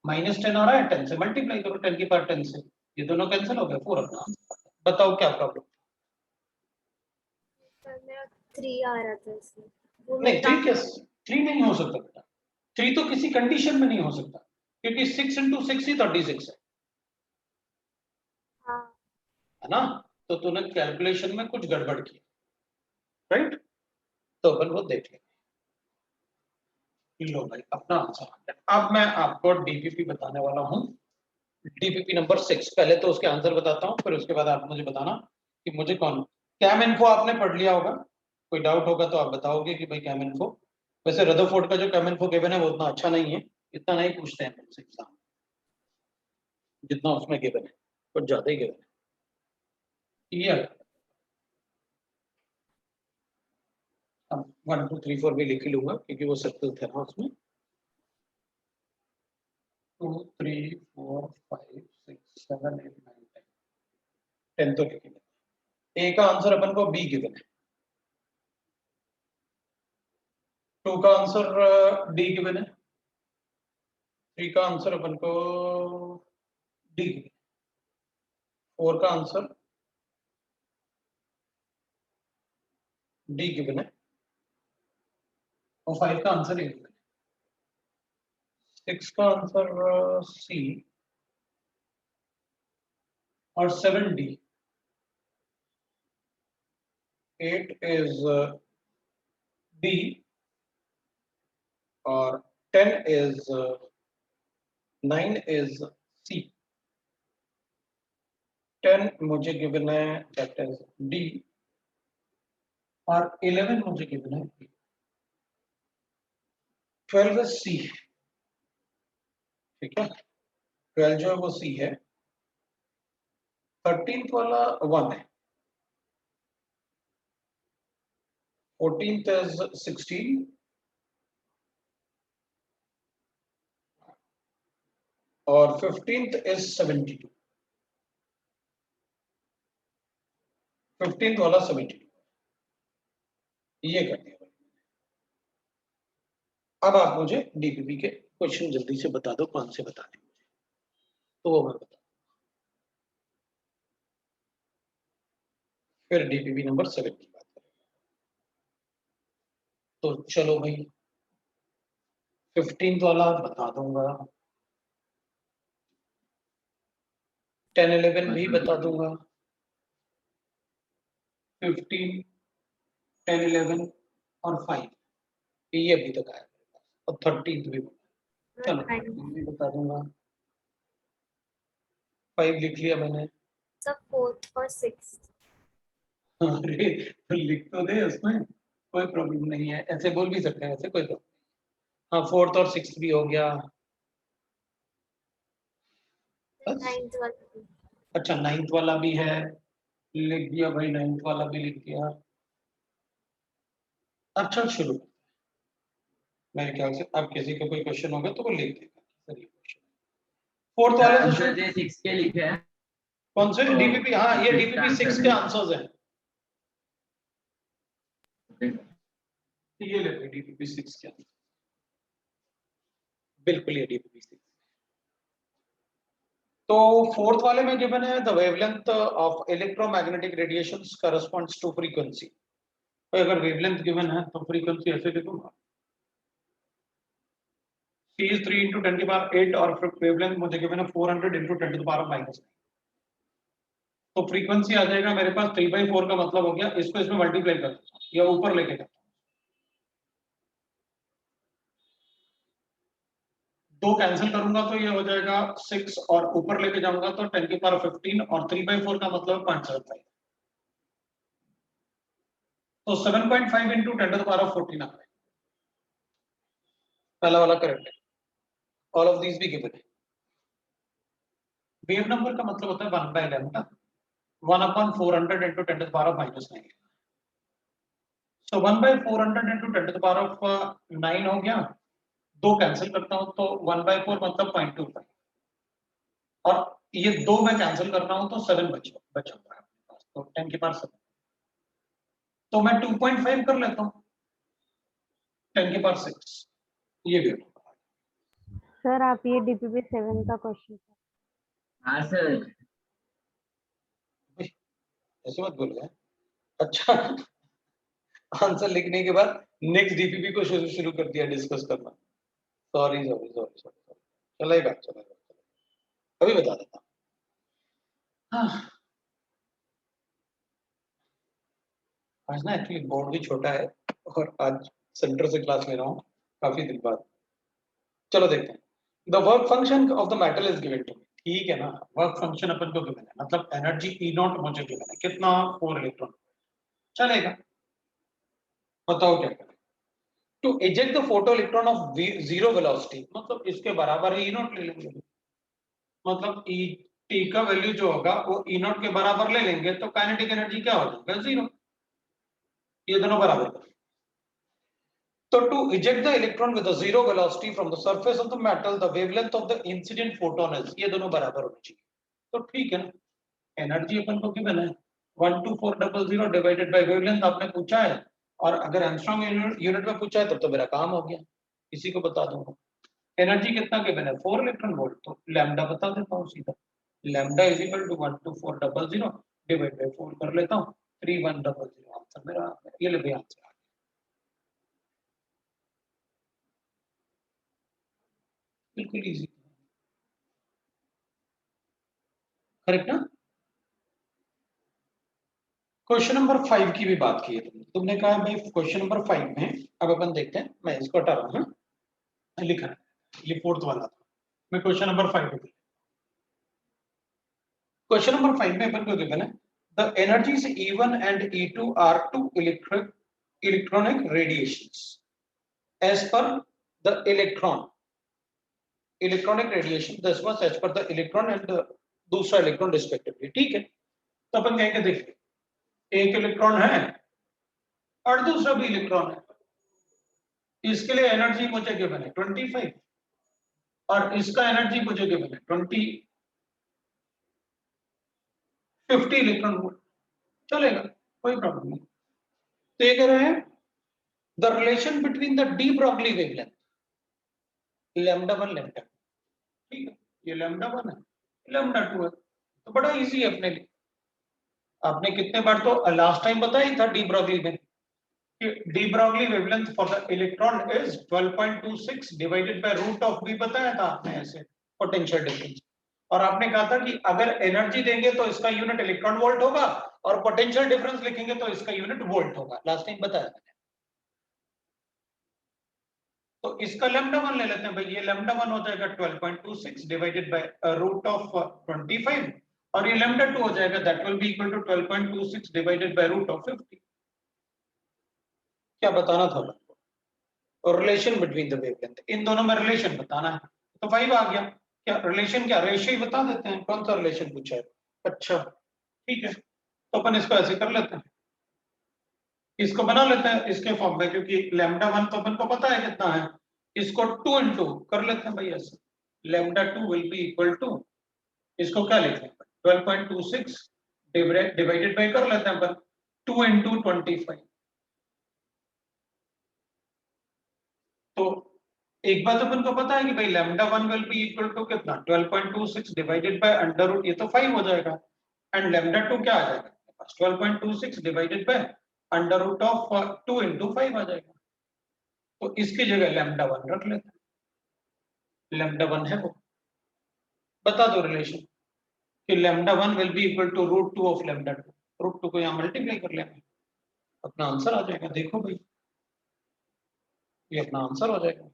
Speaker 1: minus 10 आ रहा है, 10 से मल्टीप्लाई करो 10 की पावर 10 से, ये दोनों कैंसिल हो गए, 4 अपना आंसर। बताओ क्या प्रॉब्लम।
Speaker 5: सर मेरा 3 आ रहा था इसमें, वो
Speaker 1: नहीं
Speaker 5: मैं
Speaker 1: 3 कैसे, 3 नहीं हो सकता बेटा, 3 तो किसी कंडीशन में नहीं हो सकता, क्योंकि 6 into 6 ही 36
Speaker 5: हाँ
Speaker 1: है ना। तो तूने कैलकुलेशन में कुछ गड़बड़ की, राइट। तो अपन वो देख लेंगे। लो भाई अपना आंसर आ गया। अब मैं आपको डीपीपी बताने वाला हूँ, डीपीपी नंबर 6। पहले तो उसके आंसर बताता हूँ, फिर उसके बाद आप मुझे बताना कि मुझे कौन। कैम इन्फो आपने पढ़ लिया होगा, कोई डाउट होगा तो आप बताओगे कि भाई कैम इन्फो। वैसे रदरफोर्ड का जो कैम इन्फो गिवन है वो उतना अच्छा नहीं है, इतना नहीं पूछते हैं मुझसे एग्जाम जितना उसमें गिवन है, कुछ ज्यादा ही गिवन है। ये अब 1 2 3 4 भी लिख ही लूंगा क्योंकि वो सर्कल थे ना उसमें। 2 3 4 5 6 7 8 9 10 तो लिखेंगे। ए का आंसर अपन को बी गिवन है, 2 का आंसर डी गिवन है, 3 का आंसर अपन को डी गिवन है, 4 का आंसर डी गिवन है, और 5 का आंसर ए गिवन है, 6 का आंसर सी, और 7 डी, 8 इज डी, और 10 इज 9 इज सी। 10 मुझे गिवन है दैट इज डी, और 11 मुझे गिवन है बी, 12 इज सी। ठीक है, 12 जो है वो सी है, 13th वाला 1 है, 14th is 16, और 15th is 72, 15th वाला 72, ये कर दिया। अब आप मुझे डीपीपी के क्वेश्चन जल्दी से बता दो, कौन से बता दें मुझे, तो वो मैं बता, फिर डीपीपी नंबर 7 की बात करें। तो चलो भाई 15th वाला बता दूंगा, 10 11 भी बता दूंगा, 15 10 11 और 5 ये अभी तक आया मेरे पास, और 13th भी बता। चलो 13 भी बता दूंगा, 5 लिख लिया मैंने।
Speaker 5: सब 4th और 6th।
Speaker 1: अरे तो लिख तो दे उसमें, कोई प्रॉब्लम नहीं है, ऐसे बोल भी सकते हैं, ऐसे कोई प्रॉब्लम। हाँ 4th और 6th भी हो गया, बस।
Speaker 5: 9th वाला भी।
Speaker 1: अच्छा 9th वाला भी है, लिख दिया भाई, 9th वाला भी लिख दिया। अच्छा शुरू, मेरे ख्याल से अब किसी का कोई क्वेश्चन होगा तो वो लिख देगा सर ये क्वेश्चन। 4th वाले से
Speaker 3: आंसर
Speaker 1: शुरू,
Speaker 3: जे 6 के लिखे हैं।
Speaker 1: कौन से डीपीपी, हाँ ये
Speaker 3: six
Speaker 1: डीपीपी
Speaker 3: का
Speaker 1: 6
Speaker 3: answer
Speaker 1: के
Speaker 3: है।
Speaker 1: आंसर्स हैं,
Speaker 3: Okay.
Speaker 1: ये ले डीपीपी 6 के आंसर, बिल्कुल ये डीपीपी 6। तो 4th वाले में गिवन है the wavelength of electromagnetic radiations corresponds to frequency. तो अगर वेवलेंथ गिवन है तो फ्रीक्वेंसी ऐसे लिखूंगा, C is 3 into 10 to the power 8, और वेवलेंथ मुझे गिवन है 400 into 10 to the power -9। तो फ्रीक्वेंसी आ जाएगा मेरे पास 3/4 का मतलब हो गया, इसको इसमें मल्टीप्लाई कर देता हूं या ऊपर लेके जाता हूं, 2 कैंसिल करूंगा तो ये हो जाएगा 6, और ऊपर लेके जाऊंगा तो 10 की पावर 15, और 3/4 का मतलब 575। तो 7.5 into 10 to the power 14 आ गया, पहला वाला करेक्ट है। ऑल ऑफ दीज भी गिवन है। वेव नंबर का मतलब होता है 1/λ, 1/400 into 10 to the power -9। तो 1/400 into 10 to the power 9 हो गया, 2 कैंसिल करता हूं तो 1/4 मतलब 0.25, और ये 2 मैं कैंसिल कर रहा हूं तो 7 बचा बचा हुआ है अपने पास, तो 10 की पावर 7। तो मैं 2.5 कर लेता हूं, 10 की पावर 6, ये भी
Speaker 6: सर आप ये डीपीपी 7 का क्वेश्चन
Speaker 3: हाँ सर।
Speaker 1: ऐसे मत बोलो यार। अच्छा आंसर लिखने के बाद नेक्स्ट डीपीपी को शुरू कर दिया डिस्कस करना। सॉरी सॉरी सॉरी सॉरी, चलेगा चलेगा, अभी बता देता हूँ। हाँ, आज ना एक्चुअली बोर्ड भी छोटा है और आज सेंटर से क्लास ले रहा हूँ काफी दिन बाद। चलो देखते हैं। The work function of the metal is given to me, ठीक है ना। वर्क फंक्शन अपन को गिवन है, मतलब एनर्जी ई नॉट मुझे गिवन है, कितना 4 इलेक्ट्रॉन। चलेगा, बताओ क्या करें। To eject the photo electron of zero velocity, मतलब इसके बराबर ही ई नॉट ले लेंगे, मतलब ई टी का वैल्यू जो होगा वो ई नॉट के बराबर ले लेंगे, तो काइनेटिक एनर्जी क्या हो जाएगा, 0। ये दोनों बराबर है। So to eject the electron with a zero velocity from the surface of the metal, the wavelength of the incident photon is, ये दोनों बराबर होने चाहिए। तो ठीक है ना, एनर्जी अपन को गिवन है 12400 डिवाइडेड बाय वेवलेंथ आपने पूछा है, और अगर एंगस्ट्रॉम यूनिट में पूछा है तब तो मेरा काम हो गया, इसी को बता दूंगा। एनर्जी कितना गिवन है, 4 इलेक्ट्रॉन वोल्ट, तो लैम्डा बता देता हूँ सीधा। Lambda is equal to 12400 divide by 4 कर लेता हूँ, 3100 आंसर मेरा। ये ले भैया आंसर, बिल्कुल इजी, करेक्ट ना। क्वेश्चन नंबर 5 की भी बात की है तुमने कहा भाई क्वेश्चन नंबर 5 में, अब अपन देखते हैं, मैं इसको हटा रहा हूं, लिखा है ये 4th वाला था, मैं क्वेश्चन नंबर 5 पे। क्वेश्चन नंबर 5 में अपन को गिवन है the energies E1 and E2 are two electronic radiations as per the electronic radiation, this was as per the electron and दूसरा इलेक्ट्रॉन रिस्पेक्टिवली, ठीक है। तो अपन कहेंगे देखिए, एक इलेक्ट्रॉन है और दूसरा भी इलेक्ट्रॉन है, इसके लिए एनर्जी मुझे गिवन है 25 और इसका एनर्जी मुझे गिवन है 50 इलेक्ट्रॉन वोल्ट, चलेगा, कोई प्रॉब्लम नहीं। तो ये कह रहे हैं the relation between the D Broglie wavelength lambda 1 lambda, ठीक है, ये लैम्डा 1 है, लैम्डा 2 है, तो बड़ा इजी है अपने लिए। आपने कितने बार तो लास्ट टाइम बताया था डी ब्रॉगली में, de Broglie wavelength for the electron is 12.26 divided by root of B, बताया था आपने ऐसे पोटेंशियल डिफरेंस, और आपने कहा था कि अगर एनर्जी देंगे तो इसका यूनिट इलेक्ट्रॉन वोल्ट होगा और पोटेंशियल डिफरेंस लिखेंगे तो इसका यूनिट वोल्ट होगा, लास्ट टाइम बताया मैंने। तो इसका लैम्डा 1 ले लेते हैं भाई, ये लैम्डा 1 हो जाएगा 12.26 डिवाइडेड बाय रूट ऑफ 25, और ये लैम्डा 2 हो जाएगा that will be equal to 12.26 divided by root of 50। क्या बताना था आपको, और रिलेशन बिटवीन द वेवलेंथ, इन दोनों में रिलेशन बताना है, तो 5 आ गया। क्या रिलेशन, क्या रेशियो ही बता देते हैं, कौन सा रिलेशन पूछा है। अच्छा ठीक है, तो अपन इसको ऐसे कर लेते हैं, इसको बना लेते हैं इसके फॉर्म में, क्योंकि लैम्डा 1 तो अपन को पता है कितना है, इसको 2 इंटू कर लेते हैं भाई ऐसे, lambda 2 will be equal to, इसको क्या लिखें 12.26 डिवाइडेड बाय कर लेते हैं अपन 2 इंटू 25। तो एक बात अपन को पता है कि भाई lambda 1 will be equal to कितना 12.26 डिवाइडेड बाय अंडर रूट, ये तो 5 हो जाएगा, एंड लैम्डा 2 क्या आ जाएगा 12.26 divided by under root of 2 into 5 आ जाएगा। तो इसकी जगह लैम्डा 1 रख लेते हैं, लैम्डा 1 है वो, बता दो रिलेशन कि lambda 1 will be equal to root 2 of lambda 2, root 2 को यहाँ मल्टीप्लाई कर लेंगे, अपना आंसर आ जाएगा। देखो भाई ये अपना आंसर हो जाएगा,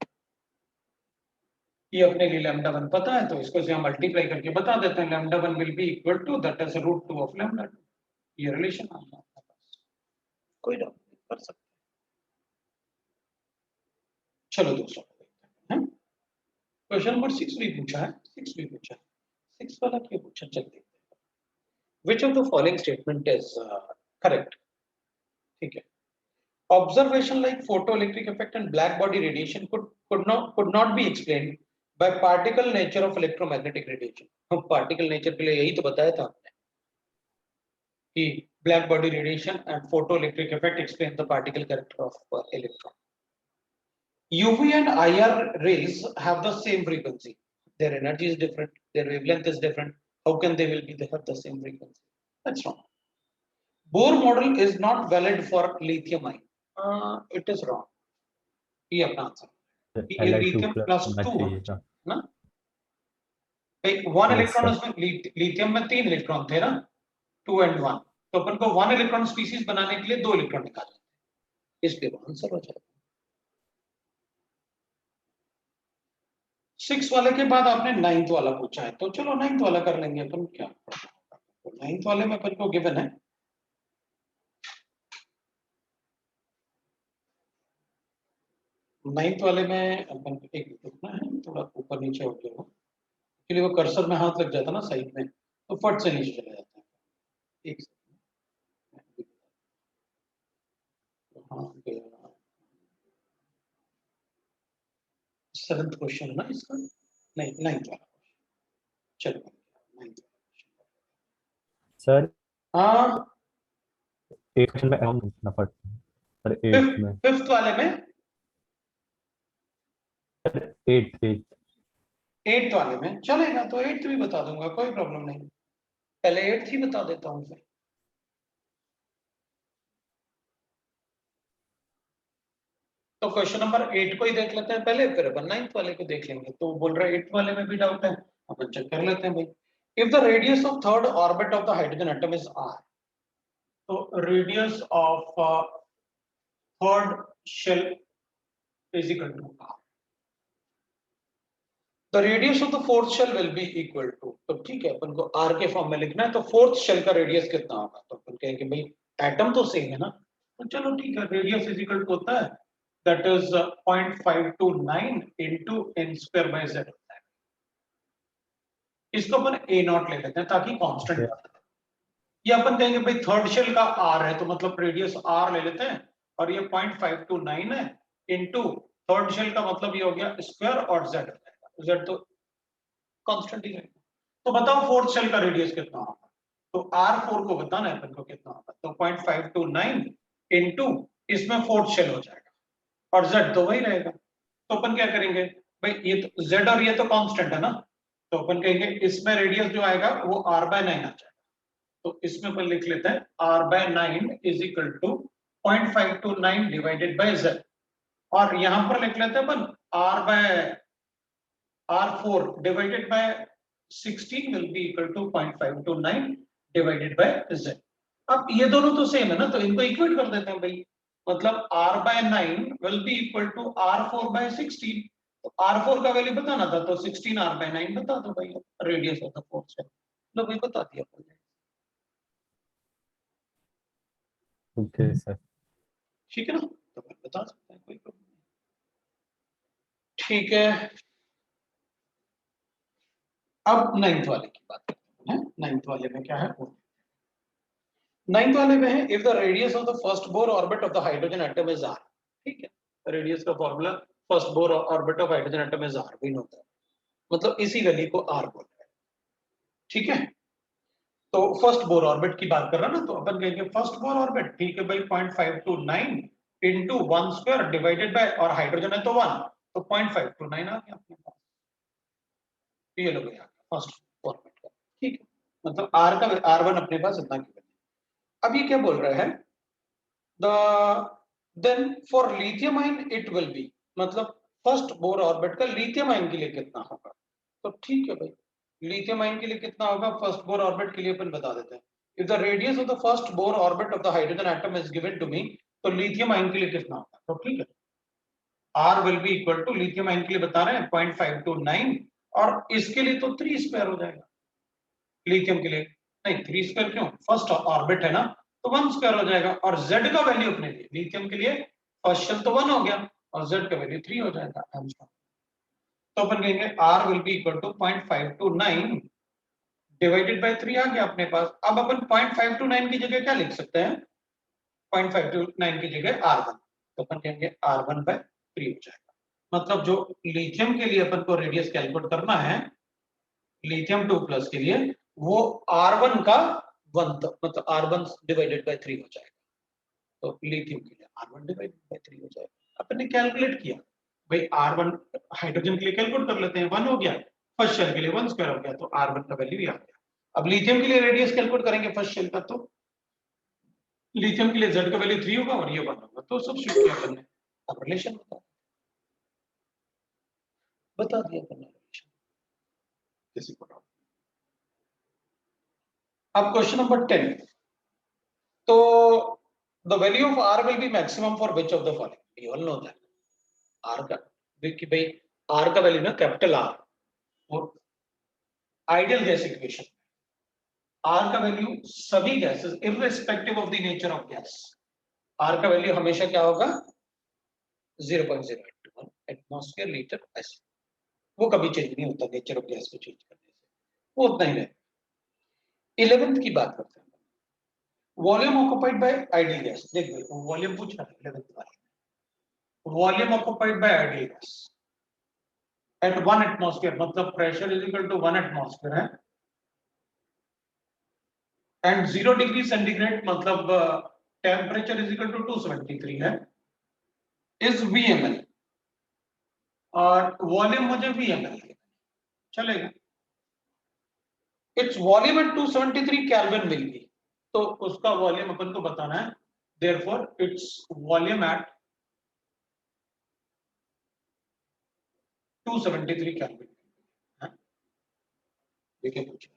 Speaker 1: ये अपने लिए लैम्डा 1 पता है, तो इसको यहाँ मल्टीप्लाई करके बता देते हैं, lambda 1 will be equal to that is root 2 of lambda 2, ये रिलेशन आ गया आपके पास, कोई डाउट नहीं, कर सकते। चलो दोस्तों देखते हैं, क्वेश्चन नंबर 6 भी पूछा है, 6 भी पूछा है, 6 वाला क्या पूछा, चल देखते हैं। Which of the following statement is correct, ठीक है। Observation like photoelectric effect and black body radiation could not be explained by particle nature of electromagnetic radiation. हम particle nature के लिए यही तो बताया था हमने कि black body radiation and photoelectric effect explain the particle character of electron. UV and IR rays have the same frequency. Their energy is different. Their wavelength is different. How can they have the same frequency? That's wrong. Bohr model is not valid for lithium ion. It is wrong. ये अपना आंसर, ये
Speaker 4: Li2
Speaker 1: लिथियम
Speaker 4: plus
Speaker 1: प्लस
Speaker 4: होना
Speaker 1: 2
Speaker 4: चाहिए था।
Speaker 1: ना भाई, 1
Speaker 4: Yes,
Speaker 1: इलेक्ट्रॉन
Speaker 4: sir.
Speaker 1: उसमें लिथियम में 3 इलेक्ट्रॉन थे ना, 2 and 1, तो अपन को 1 इलेक्ट्रॉन स्पीसीज बनाने के लिए 2 इलेक्ट्रॉन निकालने हैं, इस पे आंसर हो जाएगा। 6 वाले के बाद आपने 9th वाला पूछा है, तो चलो 9th वाला कर लेंगे अपन, क्या तो 9th वाले में अपन को गिवन है 9th वाले में अपन को एक रुकना है, थोड़ा ऊपर नीचे हो गया, इसलिए वो कर्सर में हाथ लग जाता ना साइड में, तो फट से नीचे चला जाता है। एक सेकंड, हाँ गया 7th क्वेश्चन ना इसका, नहीं 9th वाला, चलो 9th
Speaker 4: सर
Speaker 1: हाँ
Speaker 4: 8 में अराउंड लिखना पड़ता है, पर 8 में
Speaker 1: 5th वाले में
Speaker 4: 8
Speaker 1: 8th वाले में चलेगा, तो 8th भी बता दूंगा, कोई प्रॉब्लम नहीं, पहले 8th ही बता देता हूँ फिर। तो क्वेश्चन नंबर 8 को ही देख लेते हैं पहले, फिर अपन 9th वाले को देख लेंगे। तो बोल रहा है 8th वाले में भी डाउट है, अपन चेक कर लेते हैं भाई। If the radius of third orbit of the hydrogen atom is r, तो radius of third shell is equal to r, the radius of the fourth shell will be equal to, तो ठीक है अपन को r के फॉर्म में लिखना है, तो फोर्थ शेल का रेडियस कितना होगा, तो अपन कहेंगे भाई एटम तो सेम है ना, तो चलो ठीक है, रेडियस इज इक्वल टू होता है that is 0.529 into n square by z होता है। इसको अपन a नॉट ले लेते हैं ताकि कांस्टेंट बता दें। ये अपन कहेंगे भाई थर्ड शेल का r है, तो मतलब रेडियस r ले लेते हैं, और ये 0.529 है इनटू थर्ड शेल का मतलब ये हो गया स्क्वायर और z हो जाएगा, z तो कांस्टेंट ही रहेगा। तो बताओ फोर्थ शेल का रेडियस कितना होगा, तो r4 को बताना है अपन को कितना होगा, तो 0.529 इनटू इसमें फोर्थ शेल हो जाएगा और z तो वही रहेगा। तो अपन क्या करेंगे भाई, ये तो z और ये तो कांस्टेंट है ना, तो अपन कहेंगे इसमें रेडियस जो आएगा वो r/9 आ जाएगा, तो इसमें अपन लिख लेते हैं r/9 is equal to 0.529 divided by z, और यहां पर लिख लेते हैं अपन r/r4 divided by 16 will be equal to 0.529 divided by z। अब ये दोनों तो सेम है ना, तो इनको इक्वेट कर देते हैं भाई, मतलब r/9 will be equal to r4/16, तो r4 का वैल्यू बताना था, तो 16 r/9 बता दो भाई, radius of the fourth shell, लो भाई बता दिया आपने।
Speaker 4: Okay sir.
Speaker 1: ठीक है ना, तो मैं बता सकता है, कोई प्रॉब्लम नहीं। ठीक है, अब 9th वाले की बात करते हैं। 9th वाले में क्या है, 9th वाले में है if the radius of the first Bohr orbit of the hydrogen atom is r, ठीक है, रेडियस का formula first Bohr orbit of hydrogen atom is r, we know that, मतलब इसी वैल्यू को r बोल रहे हैं, ठीक है। तो फर्स्ट बोर ऑर्बिट की बात कर रहा ना, तो अपन कहेंगे फर्स्ट बोर ऑर्बिट, ठीक है भाई 0.529 इनटू 1 स्क्वायर डिवाइडेड बाय, और हाइड्रोजन है तो 1, तो 0.529 आ गया अपने पास, ये लो भैया फर्स्ट ऑर्बिट का, ठीक है, मतलब r का r1 अपने पास इतना की। अब ये क्या बोल रहा है, then for lithium ion it will be, मतलब फर्स्ट बोर ऑर्बिट का लिथियम आयन के लिए कितना होगा, तो ठीक है भाई लिथियम आयन के लिए कितना होगा, फर्स्ट बोर ऑर्बिट के लिए अपन बता देते हैं, if the radius of the first Bohr orbit of the hydrogen atom is given to me, तो लिथियम आयन के लिए कितना होगा, तो ठीक है r will be equal to, lithium ion के लिए बता रहे हैं 0.529, और इसके लिए तो 3 स्क्वायर हो जाएगा, लिथियम के लिए नहीं 3 स्क्वायर क्यों, फर्स्ट ऑर्बिट है ना, तो 1 स्क्वायर हो जाएगा, और z का वैल्यू अपने लिए लिथियम के लिए फर्स्ट शेल तो 1 हो गया, और z का वैल्यू 3 हो जाएगा आंसर। तो अपन कहेंगे r will be equal to 0.529 divided by 3 आ गया अपने पास। अब अपन 0.529 की जगह क्या लिख सकते हैं, 0.529 की जगह r1, तो अपन कहेंगे r1 बाय 3 हो जाएगा, मतलब जो लिथियम के लिए अपन को रेडियस कैलकुलेट करना है, लिथियम 2 प्लस के लिए, वो r1 का 1 मतलब r1 डिवाइडेड बाय 3 हो जाएगा, तो लिथियम के लिए r1 डिवाइडेड बाय 3 हो जाएगा। अपन ने कैलकुलेट किया भाई, r1 हाइड्रोजन के लिए कैलकुलेट कर लेते हैं, 1 हो गया, फर्स्ट शेल के लिए 1 स्क्वायर हो गया, तो r1 का वैल्यू आ गया। अब लिथियम के लिए रेडियस कैलकुलेट करेंगे फर्स्ट शेल का, तो लिथियम के लिए z का वैल्यू 3 होगा और ये 1 होगा, तो सब्स्टिट्यूट किया हमने, अब रिलेशन बता, बता दिया अपन ने किसी को doubt? अब क्वेश्चन नंबर 10, तो the value of R will be maximum for which of the following? You all know that R का कि भाई R का वैल्यू ना कैपिटल R और आइडियल गैस इक्वेशन R का वैल्यू सभी gases irrespective of the nature of gas, R का वैल्यू हमेशा क्या होगा 0.081 एटमॉस्फेयर लीटर ऐसे, वो कभी चेंज नहीं होता नेचर ऑफ गैस को चेंज करने से, वो उतना ही रहेगा। 11th की बात करते हैं, volume occupied by ideal gas. देख भाई वॉल्यूम पूछा 11th वाले, volume occupied by ideal gas at 1 atmosphere, मतलब pressure is equal to 1 atmosphere है, एंड 0 डिग्री सेंटीग्रेड मतलब टेम्परेचर इज इक्वल टू 273 है, इज VML और वॉल्यूम मुझे VML चलेगा। It's volume at 273 kelvin will be, तो उसका वॉल्यूम अपन को बताना है, therefore it's volume at 273 kelvin. देखिए पूछो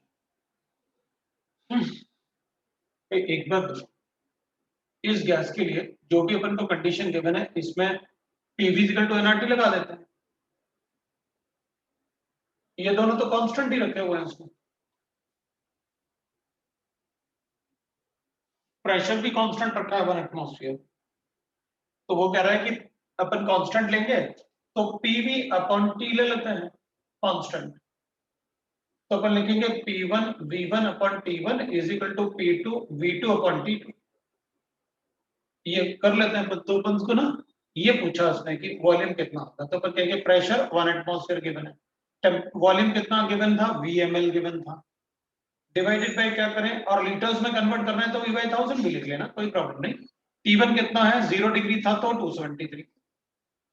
Speaker 1: एक बार इस गैस के लिए जो भी अपन को कंडीशन गिवन है इसमें PV इक्वल टू nRT लगा देते हैं, ये दोनों तो कांस्टेंट ही रखे हुए हैं इसमें, प्रेशर भी कांस्टेंट रखा है 1 एटमॉस्फेयर, तो वो कह रहा है कि अपन कांस्टेंट लेंगे तो PV अपॉन T ले लेते हैं कांस्टेंट, तो अपन लिखेंगे P1 V1 upon T1 is equal to P2 V2 upon T2, ये कर लेते हैं। तो अपन को ना ये पूछा उसने कि वॉल्यूम कितना होता है, तो अपन कहेंगे प्रेशर 1 एटमॉस्फेयर गिवन है, वॉल्यूम कितना गिवन था VML गिवन था, डिवाइडेड बाय क्या करें और लीटर्स में कन्वर्ट करना है तो V/1000 भी लिख लेना, कोई प्रॉब्लम नहीं। T1 कितना है 0 डिग्री था तो 273,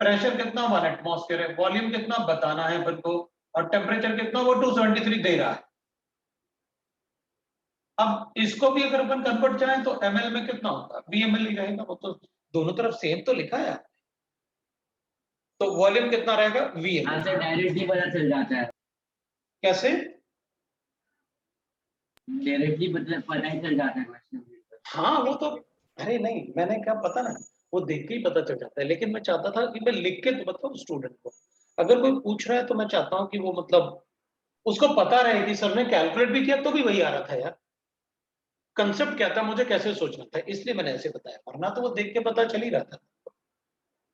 Speaker 1: प्रेशर कितना 1 एटमॉस्फेयर है, वॉल्यूम कितना बताना है अपन को और टेम्परेचर कितना वो 273 दे रहा है। अब इसको भी अगर अपन कन्वर्ट चाहें तो ml में कितना होगा VML ही रहेगा, वो तो दोनों तरफ सेम तो लिखा है, तो वॉल्यूम कितना रहेगा VML।
Speaker 3: आंसर डायरेक्टली पता चल जाता है,
Speaker 1: कैसे
Speaker 3: डायरेक्टली मतलब पता ही चल जाता है क्वेश्चन।
Speaker 1: हाँ वो तो, अरे नहीं मैंने क्या पता ना, वो देख के ही पता चल जाता है, लेकिन मैं चाहता था कि मैं लिख के तो बताऊं स्टूडेंट को, अगर कोई पूछ रहा है तो मैं चाहता हूँ कि वो मतलब उसको पता रहे कि सर ने कैलकुलेट भी किया तो भी वही आ रहा था यार, कंसेप्ट क्या था मुझे कैसे सोचना था, इसलिए मैंने ऐसे बताया, वरना तो वो देख के पता चल ही रहा था,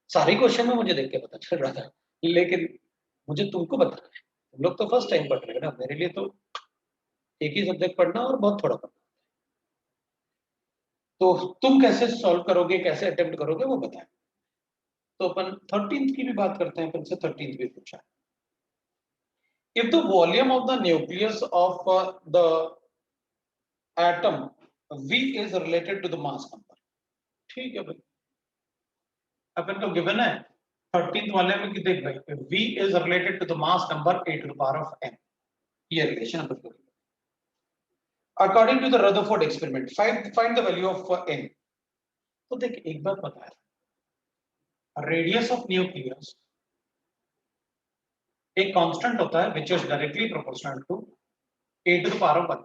Speaker 1: सारे क्वेश्चन में मुझे देख के पता चल रहा था, लेकिन मुझे तुमको बताना है, तुम लोग तो फर्स्ट टाइम पढ़ रहे हो ना, मेरे लिए तो एक ही सब्जेक्ट पढ़ना और बहुत थोड़ा पढ़ना, तो तुम कैसे सॉल्व करोगे कैसे अटेम्प्ट करोगे वो बताएं। तो अपन 13th की भी बात करते हैं, अपन से 13th भी पूछा है, if the volume of the nucleus of the atom V is related to the mass number, ठीक है भाई, अपन को गिवन है 13th वाले में कि देख भाई V is related to the mass number a to the power of n, ये रिलेशन अपन को according to the Rutherford experiment find the value of n। तो देख एक बात पता है, रेडियस ऑफ न्यूक्लियस एक कांस्टेंट होता है which is directly proportional to a to the power of 1,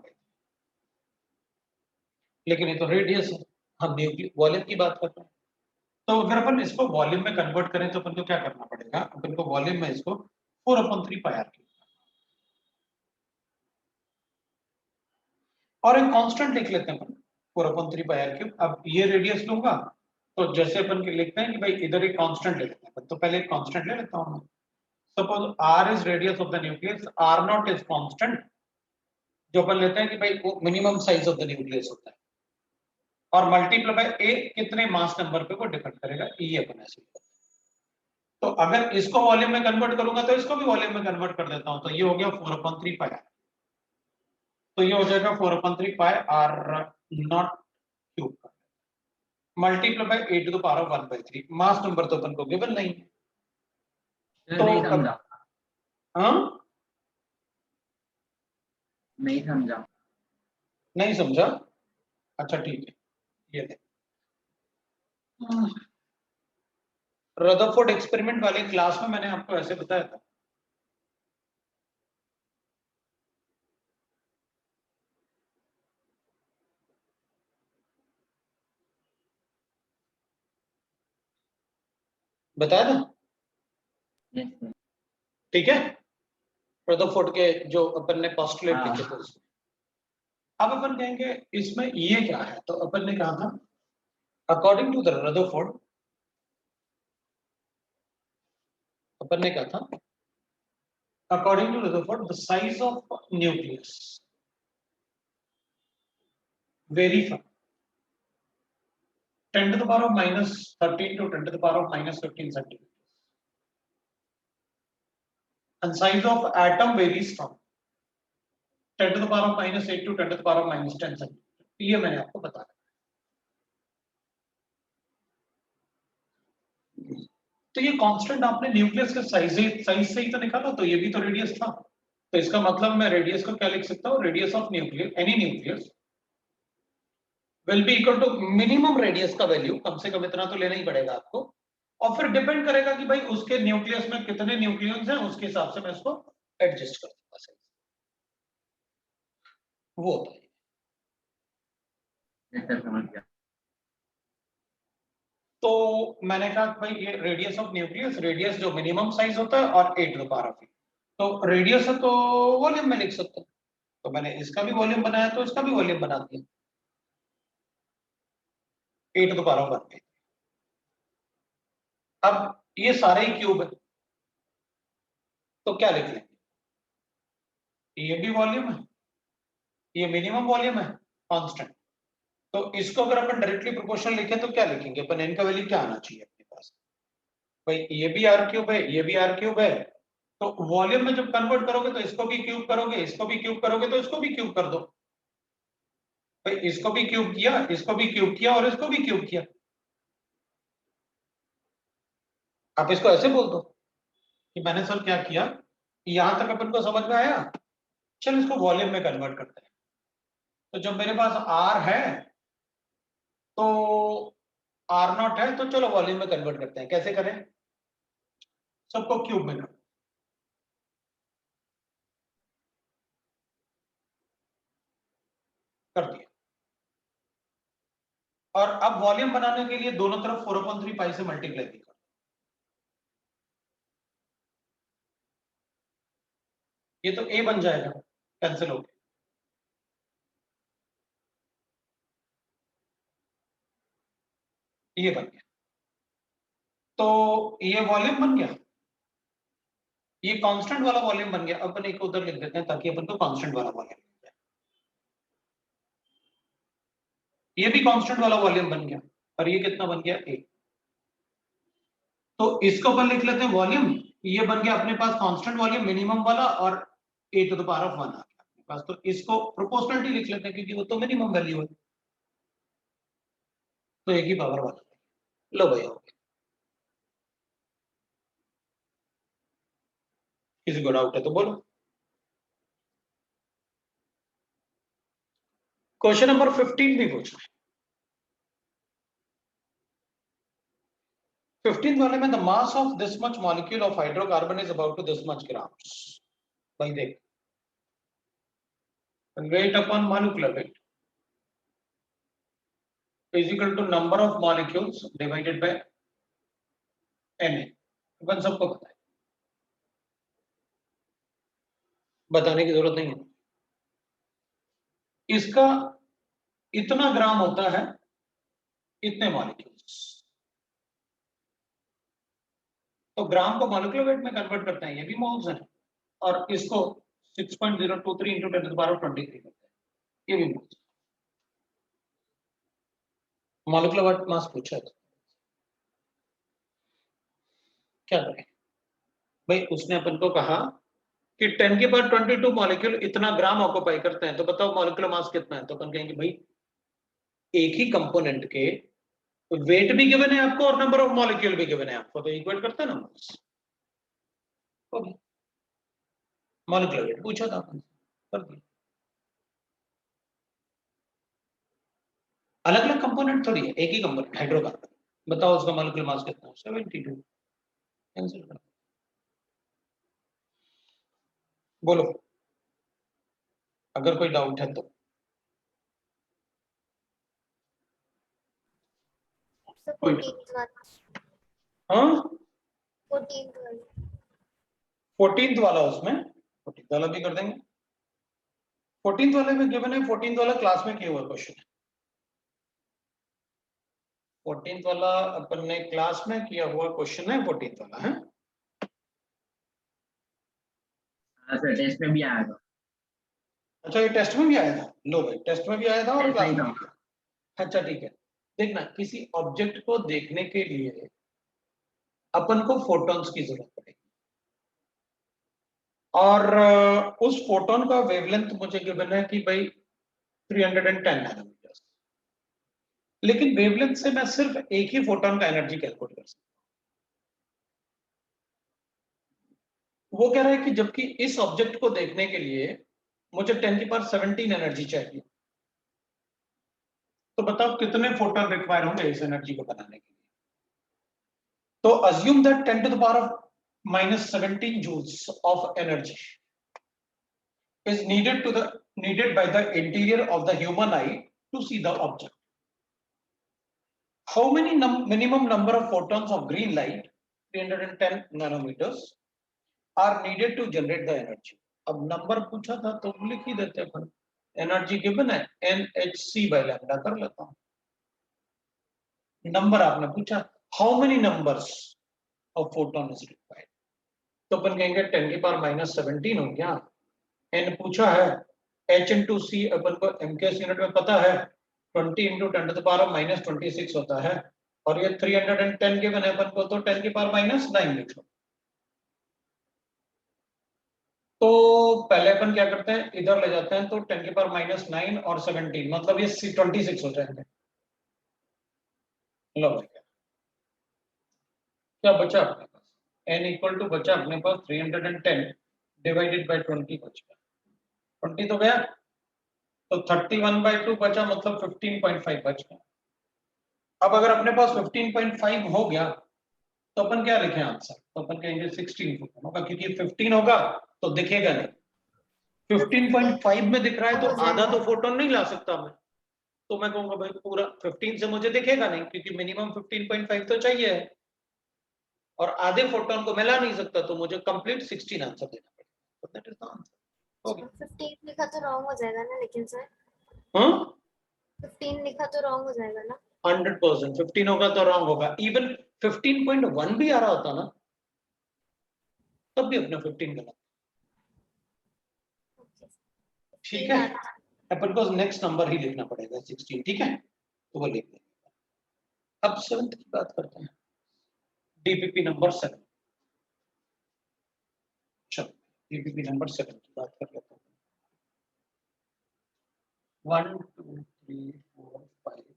Speaker 1: लेकिन ये तो रेडियस है, हम वॉल्यूम की बात कर रहे हैं, तो अगर अपन इसको वॉल्यूम में कन्वर्ट करें तो अपन को क्या करना पड़ेगा, अपन को वॉल्यूम में इसको 4/3 पाई r और एक कांस्टेंट लिख लेते हैं अपन 4/3 पाई r। अब ये रेडियस लूंगा तो जैसे अपन लिखते हैं कि भाई इधर एक कांस्टेंट ले लेते हैं, तो पहले एक कांस्टेंट ले लेता हूं, suppose r is radius of the nucleus, r0 is constant, जो अपन लेते हैं कि भाई वो minimum size of the nucleus होता है, और मल्टीप्लाई बाय a कितने मास नंबर पे वो डिपेंड करेगा, ये अपन ऐसे। तो अगर इसको वॉल्यूम में कन्वर्ट करूंगा तो इसको भी वॉल्यूम में कन्वर्ट कर देता हूं, तो ये हो गया 4/3 पाई, तो ये हो जाएगा 4/3 pi r0 cube multiply by a to the power of 1/3, mass number तो अपन को गिवन नहीं है, तो
Speaker 3: नहीं समझा,
Speaker 1: हाँ
Speaker 3: नहीं समझा,
Speaker 1: नहीं समझा, अच्छा ठीक है, ये देख रदरफोर्ड एक्सपेरिमेंट वाले क्लास में मैंने आपको ऐसे बताया था बताया था,
Speaker 3: Yes, sir.
Speaker 1: ठीक है। रदरफोर्ड के जो अपन ने पोस्टुलेट
Speaker 3: हाँ।
Speaker 1: लिखे थे उसमें। अब अपन कहेंगे इसमें ये क्या है, तो अपन ने कहा था अकॉर्डिंग टू द रदरफोर्ड, अपन ने कहा था according to Rutherford the size of nucleus vary from 10 to the power of -13 to 10 to the power of -15 centimeters. And size of atom varies from 10 to the power of -8 to 10 to the power of -10 centimeters. ये मैंने आपको बताया। तो ये कांस्टेंट आपने न्यूक्लियस के साइज से ही तो निकाला, तो ये भी तो रेडियस था। तो इसका मतलब मैं रेडियस को क्या लिख सकता हूँ, radius of nucleus, any nucleus will be equal to minimum radius का वैल्यू, कम से कम इतना तो लेना ही पड़ेगा आपको, और फिर डिपेंड करेगा कि भाई उसके न्यूक्लियस में कितने न्यूक्लियस हैं, उसके हिसाब से मैं इसको एडजस्ट कर दूंगा। वो होता है।
Speaker 3: Yes, sir, समझ गया।
Speaker 1: तो मैंने कहा भाई ये रेडियस ऑफ न्यूक्लियस, रेडियस जो मिनिमम साइज होता है, और 8 टू द पावर ऑफ, तो रेडियस है तो वॉल्यूम में लिख सकते हैं, तो मैंने इसका भी वॉल्यूम बनाया तो इसका भी वॉल्यूम बना दिया 8 टू द पावर ऑफ 1। अब ये सारे ही क्यूब है, तो क्या लिख लेंगे, ये भी वॉल्यूम है, ये मिनिमम वॉल्यूम है कांस्टेंट, तो इसको अगर अपन डायरेक्टली प्रोपोर्शनल लिखें तो क्या लिखेंगे अपन, इनका वैल्यू क्या आना चाहिए अपने पास, भाई ये भी आर क्यूब है, ये भी आर क्यूब है, तो वॉल्यूम में जब कन्वर्ट करोगे तो इसको भी क्यूब करोगे, इसको भी क्यूब करोगे, तो इसको भी क्यूब कर दो, भाई इसको भी क्यूब किया, इसको भी क्यूब किया, और इसको भी क्यूब किया। आप इसको ऐसे बोल दो कि मैंने सर क्या किया, यहां तक अपन को समझ में आया, चल इसको वॉल्यूम में कन्वर्ट करते हैं। तो जब मेरे पास आर है तो आर नॉट है, तो चलो वॉल्यूम में कन्वर्ट करते हैं, कैसे करें, सबको क्यूब में कर दिया, और अब वॉल्यूम बनाने के लिए दोनों तरफ 4/3 पाई से मल्टीप्लाई भी कर, ये तो ए बन जाएगा, कैंसिल हो गया, ये बन गया, तो ये वॉल्यूम बन गया, ये कांस्टेंट वाला वॉल्यूम बन गया। अपन एक उधर लिख देते हैं ताकि अपन को कांस्टेंट वाला वॉल्यूम मिल जाए, ये भी कांस्टेंट वाला वॉल्यूम बन गया, और ये कितना बन गया, ए, तो इसको अपन लिख लेते हैं वॉल्यूम, ये बन गया अपने पास कांस्टेंट वॉल्यूम मिनिमम वाला, और ए टू द पावर ऑफ 1 आ गया अपने पास, तो इसको प्रोपोर्शनलिटी लिख लेते हैं क्योंकि वो तो मिनिमम वैल्यू है, तो एक ही पावर वाला, लो भैया हो गया। किसी को डाउट है तो बोलो। क्वेश्चन नंबर 15 भी पूछना है। 15 वाले में the mass of this much molecule of hydrocarbon is about to this much grams. भाई देख, weight upon molecular weight is equal to number of molecules divided by Na। अपन सबको पता है, बताने की जरूरत नहीं है। इसका इतना ग्राम होता है, इतने मॉलिक्यूल्स, तो ग्राम को मॉलिक्यूलर वेट में कन्वर्ट करते हैं, ये भी मोल्स है, और इसको 6.023 into 10 to the power of 23 करते हैं, ये भी मोल्स। मॉलिक्यूलर वेट मास पूछा है, क्या करें भाई, उसने अपन को कहा कि 10 के पावर 22 मॉलिक्यूल इतना ग्राम ऑक्यूपाई करते हैं, तो बताओ मॉलिक्यूलर मास कितना है, तो अपन कहेंगे भाई एक ही कंपोनेंट के वेट भी गिवन है आपको और नंबर ऑफ मॉलिक्यूल भी गिवन है आपको, तो इक्वेट करते हैं ना मास। मॉलिक्यूलर वेट पूछा था अपन, कर दिया। अलग अलग कंपोनेंट थोड़ी है, एक ही कंपोनेंट हाइड्रोकार्बन, बताओ उसका मॉलिक्यूलर मास कितना है, 72। कैंसिल कर, बोलो अगर कोई डाउट है तो।
Speaker 5: सर 14th वाला,
Speaker 1: हाँ
Speaker 5: 14th वाला
Speaker 1: 14th वाला, उसमें 14th वाला भी कर देंगे। 14th वाले में गिवन है, 14th वाला क्लास में किया हुआ क्वेश्चन है। 14th वाला अपन ने क्लास में किया हुआ क्वेश्चन है, 14th वाला है।
Speaker 3: हाँ सर, टेस्ट में भी आया था।
Speaker 1: अच्छा, ये टेस्ट में भी आया था? लो भाई, टेस्ट में भी आया था और
Speaker 3: टेस्ट
Speaker 1: क्लास
Speaker 3: में
Speaker 1: में
Speaker 3: ही
Speaker 1: भी आया था। अच्छा ठीक है, देखना, किसी ऑब्जेक्ट को देखने के लिए अपन को फोटॉन्स की जरूरत पड़ेगी, और उस फोटोन का वेवलेंथ मुझे गिवन है कि भाई 310 नैनोमीटर। लेकिन वेवलेंथ से मैं सिर्फ एक ही फोटोन का एनर्जी कैलकुलेट कर सकता हूं। वो कह रहा है कि जबकि इस ऑब्जेक्ट को देखने के लिए मुझे 10 की पावर 17 एनर्जी चाहिए, तो बताओ कितने फोटोन रिक्वायर होंगे इस एनर्जी को बनाने के लिए। तो assume that 10 to the power of -17 joules of energy is needed by the interior of the human eye to see the object. How many minimum number of photons of green light, 310 nanometers, are needed to generate the energy? अब नंबर पूछा था तो लिख ही देते हैं, एनर्जी गिवन है NhC by लैम्डा कर लेता हूं। नंबर आपने पूछा, how many numbers of photon is required, तो अपन कहेंगे 10 की पावर -17 हो गया। एन पूछा है, H इंटू सी अपन को MKS यूनिट में पता है 20 इंटू 10 टू द पावर -26 होता है, और ये 310 के बने अपन को, तो 10 की पावर -9 लिख लो। तो पहले अपन क्या करते हैं, इधर ले जाते हैं, तो 10 की पावर -9 और 17, मतलब ये 26 हो जाएंगे। लो भाई, क्या बचा अपने पास, n इक्वल टू बचा अपने पास 310 डिवाइडेड बाय 20 बचा, 20 तो गया, तो 31/2 बचा, मतलब 15.5 बच गया। अब अगर अपने पास 15.5 हो गया तो अपन क्या लिखें आंसर, तो अपन कहेंगे 16 फोटोन होगा, क्योंकि 15 होगा तो दिखेगा नहीं। 15.5 में दिख रहा है तो आधा तो फोटोन नहीं ला सकता मैं, तो मैं कहूंगा भाई पूरा 15 से मुझे दिखेगा नहीं, क्योंकि मिनिमम 15.5 तो चाहिए है, और आधे फोटोन को मैं ला नहीं सकता, तो मुझे कंप्लीट 16 आंसर देना पड़ेगा। That is the answer. Okay,
Speaker 5: 15 लिखा तो रॉन्ग हो जाएगा ना, लेकिन सर
Speaker 1: हां
Speaker 5: 15 लिखा तो रॉन्ग हो जाएगा ना।
Speaker 1: 100% 15 होगा तो रॉन्ग होगा। इवन 15.1 भी आ रहा होता ना, तब भी अपना 15 गलत। ठीक है, अपन को नेक्स्ट नंबर ही लिखना पड़ेगा 16, ठीक है, तो वो लिख देंगे। अब 7th की बात करते हैं, डीपीपी नंबर 7। चलो डीपीपी नंबर 7 की बात कर लेते हैं। 1 2 3 4 5 6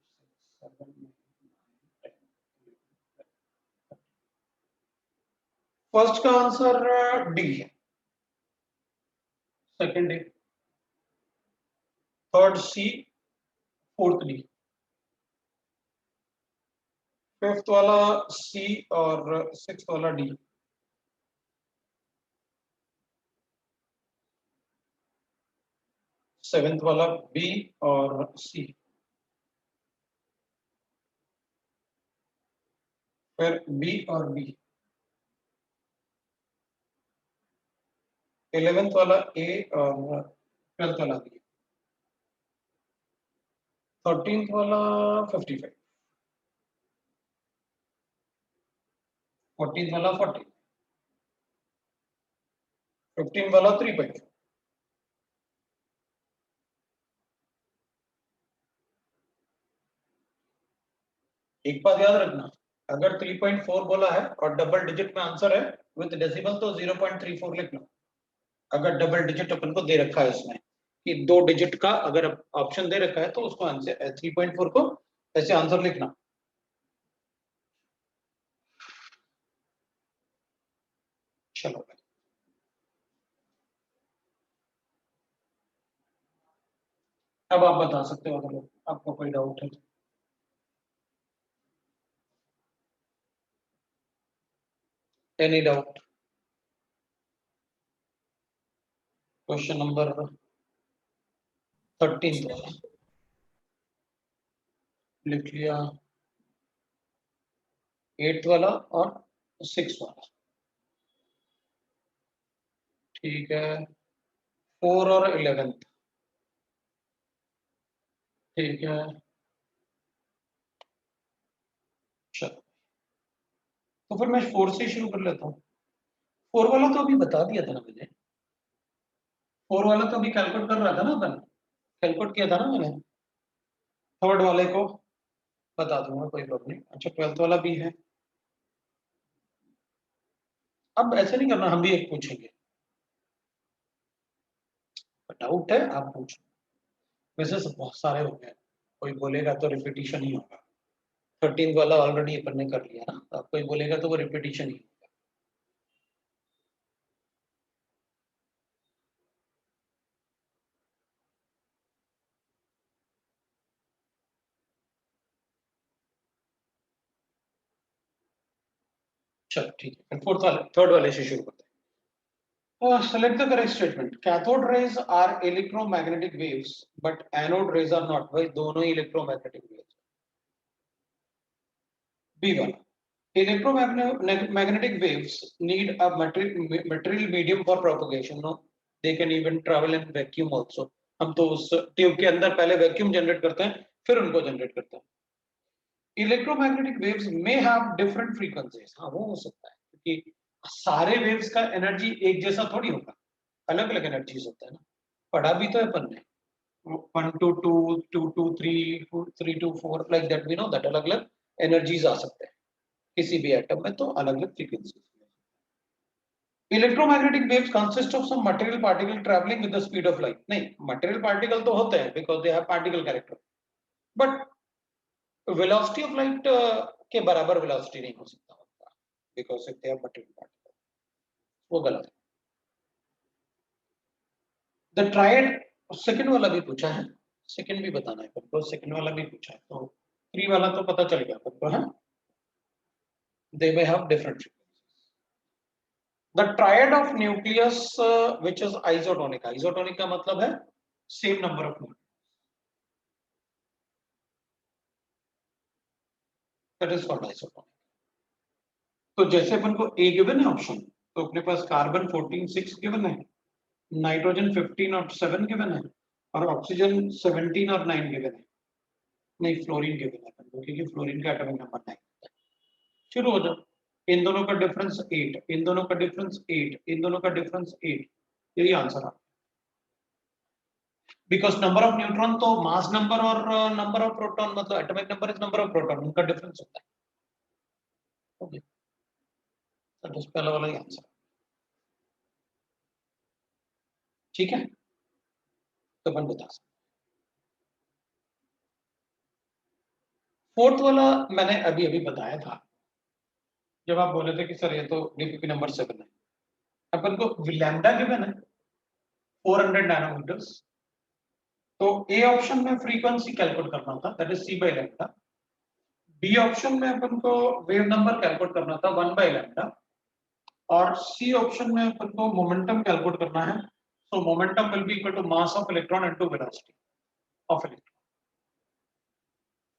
Speaker 1: 7 8 9 10 फर्स्ट का आंसर डी है, second D, third C, fourth D, fifth वाला सी और सिक्स्थ वाला डी। सेवेंथ वाला बी और सी, फिर बी और बी। 11th वाला ए और 12th वाला बी। 13th वाला 55, 14th वाला 40, 15th वाला 3.4। एक बात याद रखना, अगर 3.4 बोला है और डबल डिजिट में आंसर है विद डेसिमल, तो 0.34 लिख लो। अगर डबल डिजिट अपन को दे रखा है इसमें कि 2 डिजिट का अगर ऑप्शन दे रखा है, तो उसको आंसर 3.4 को ऐसे आंसर लिखना। चलो भाई, अब आप बता सकते हो अगर आपको कोई डाउट है। Any doubt? क्वेश्चन नंबर 13 लिख लिया, 8th वाला और 6th वाला। ठीक है, 4 और 11, ठीक है, चलो तो फिर मैं 4 से शुरू कर लेता हूँ। 4 वाला तो अभी बता दिया था ना मैंने, 4 वाला तो अभी कैलकुलेट कर रहा था ना अपन, कैलकुलेट किया था ना मैंने। थर्ड वाले को बता दूंगा, कोई प्रॉब्लम नहीं। अच्छा 12th वाला भी है। अब ऐसे नहीं करना, हम भी एक पूछेंगे, डाउट है आप पूछो। वैसे सब बहुत सारे हो गए, कोई बोलेगा तो रिपीटिशन ही होगा। 13th वाला ऑलरेडी अपन ने कर लिया ना, अब कोई बोलेगा तो वो रिपीटिशन ही होगा। चलो ठीक है, थर्ड वाले से शुरू करते हैं। Select the correct statement. Cathode rays are electromagnetic waves, but anode rays are not. भाई दोनों ही electromagnetic waves. B1. Electromagnetic waves need a material medium for propagation. No, they can even travel in vacuum also. हम तो उस ट्यूब के अंदर पहले वैक्यूम जनरेट करते हैं, फिर उनको जनरेट करते हैं। Electromagnetic waves may have different frequencies. हाँ वो हो सकता है, क्योंकि सारे वेव्स का एनर्जी एक जैसा थोड़ी होगा, अलग अलग एनर्जीज होता है ना। पढ़ा भी तो है अपन ने, 1 to 2, 2 to 3, 3 to 4, like that we know that अलग अलग एनर्जीज आ सकते हैं किसी भी एटम में, तो अलग अलग frequency. Electromagnetic waves consist of some material particle travelling with the speed of light. नहीं, मटेरियल पार्टिकल तो होते हैं because they have particle character, but velocity of light के बराबर वेलोसिटी नहीं हो सकता उनका, because if they have material particle, वो गलत है। द ट्रायड, सेकंड वाला भी पूछा है, सेकंड भी बताना है आपको, सेकंड वाला भी पूछा है, तो 3 वाला तो पता चल गया आपको है। They may have different frequencies. The triad of nucleus which is isotonic. Isotonic का मतलब है same number of nucleus, that is called isotonic. तो जैसे अपन को ए गिवन है ऑप्शन, तो अपने पास कार्बन 14 6 गिवन है, नाइट्रोजन 15 और 7 गिवन है, और ऑक्सीजन 17 और 9 गिवन है। नहीं, फ्लोरीन गिवन है क्योंकि फ्लोरीन का एटॉमिक नंबर 9 है। शुरू हो जाओ। इन दोनों का डिफरेंस 8, इन दोनों का डिफरेंस 8, इन दोनों का डिफरेंस 8, यही आंसर है। बिकॉज नंबर ऑफ न्यूट्रॉन तो मास नंबर और नंबर ऑफ प्रोटॉन, मतलब atomic number is number of proton, उनका डिफरेंस होता है। ओके, तो पहला वाला ही आंसर, ठीक है, तो अपन बता सकते। फोर्थ वाला मैंने अभी अभी बताया था, जब आप बोले थे कि सर ये तो डीपीपी नंबर 7 है। अपन को लैम्डा गिवन है 400 नैनोमीटर्स, तो ए ऑप्शन में फ्रीक्वेंसी कैलकुलेट करना था, that is C by lambda. B option में अपन को वेव नंबर कैलकुलेट करना था 1 बाय लैम्डा, और सी ऑप्शन में अपन को मोमेंटम कैलकुलेट करना है। So momentum will be equal to mass of electron into velocity of electron,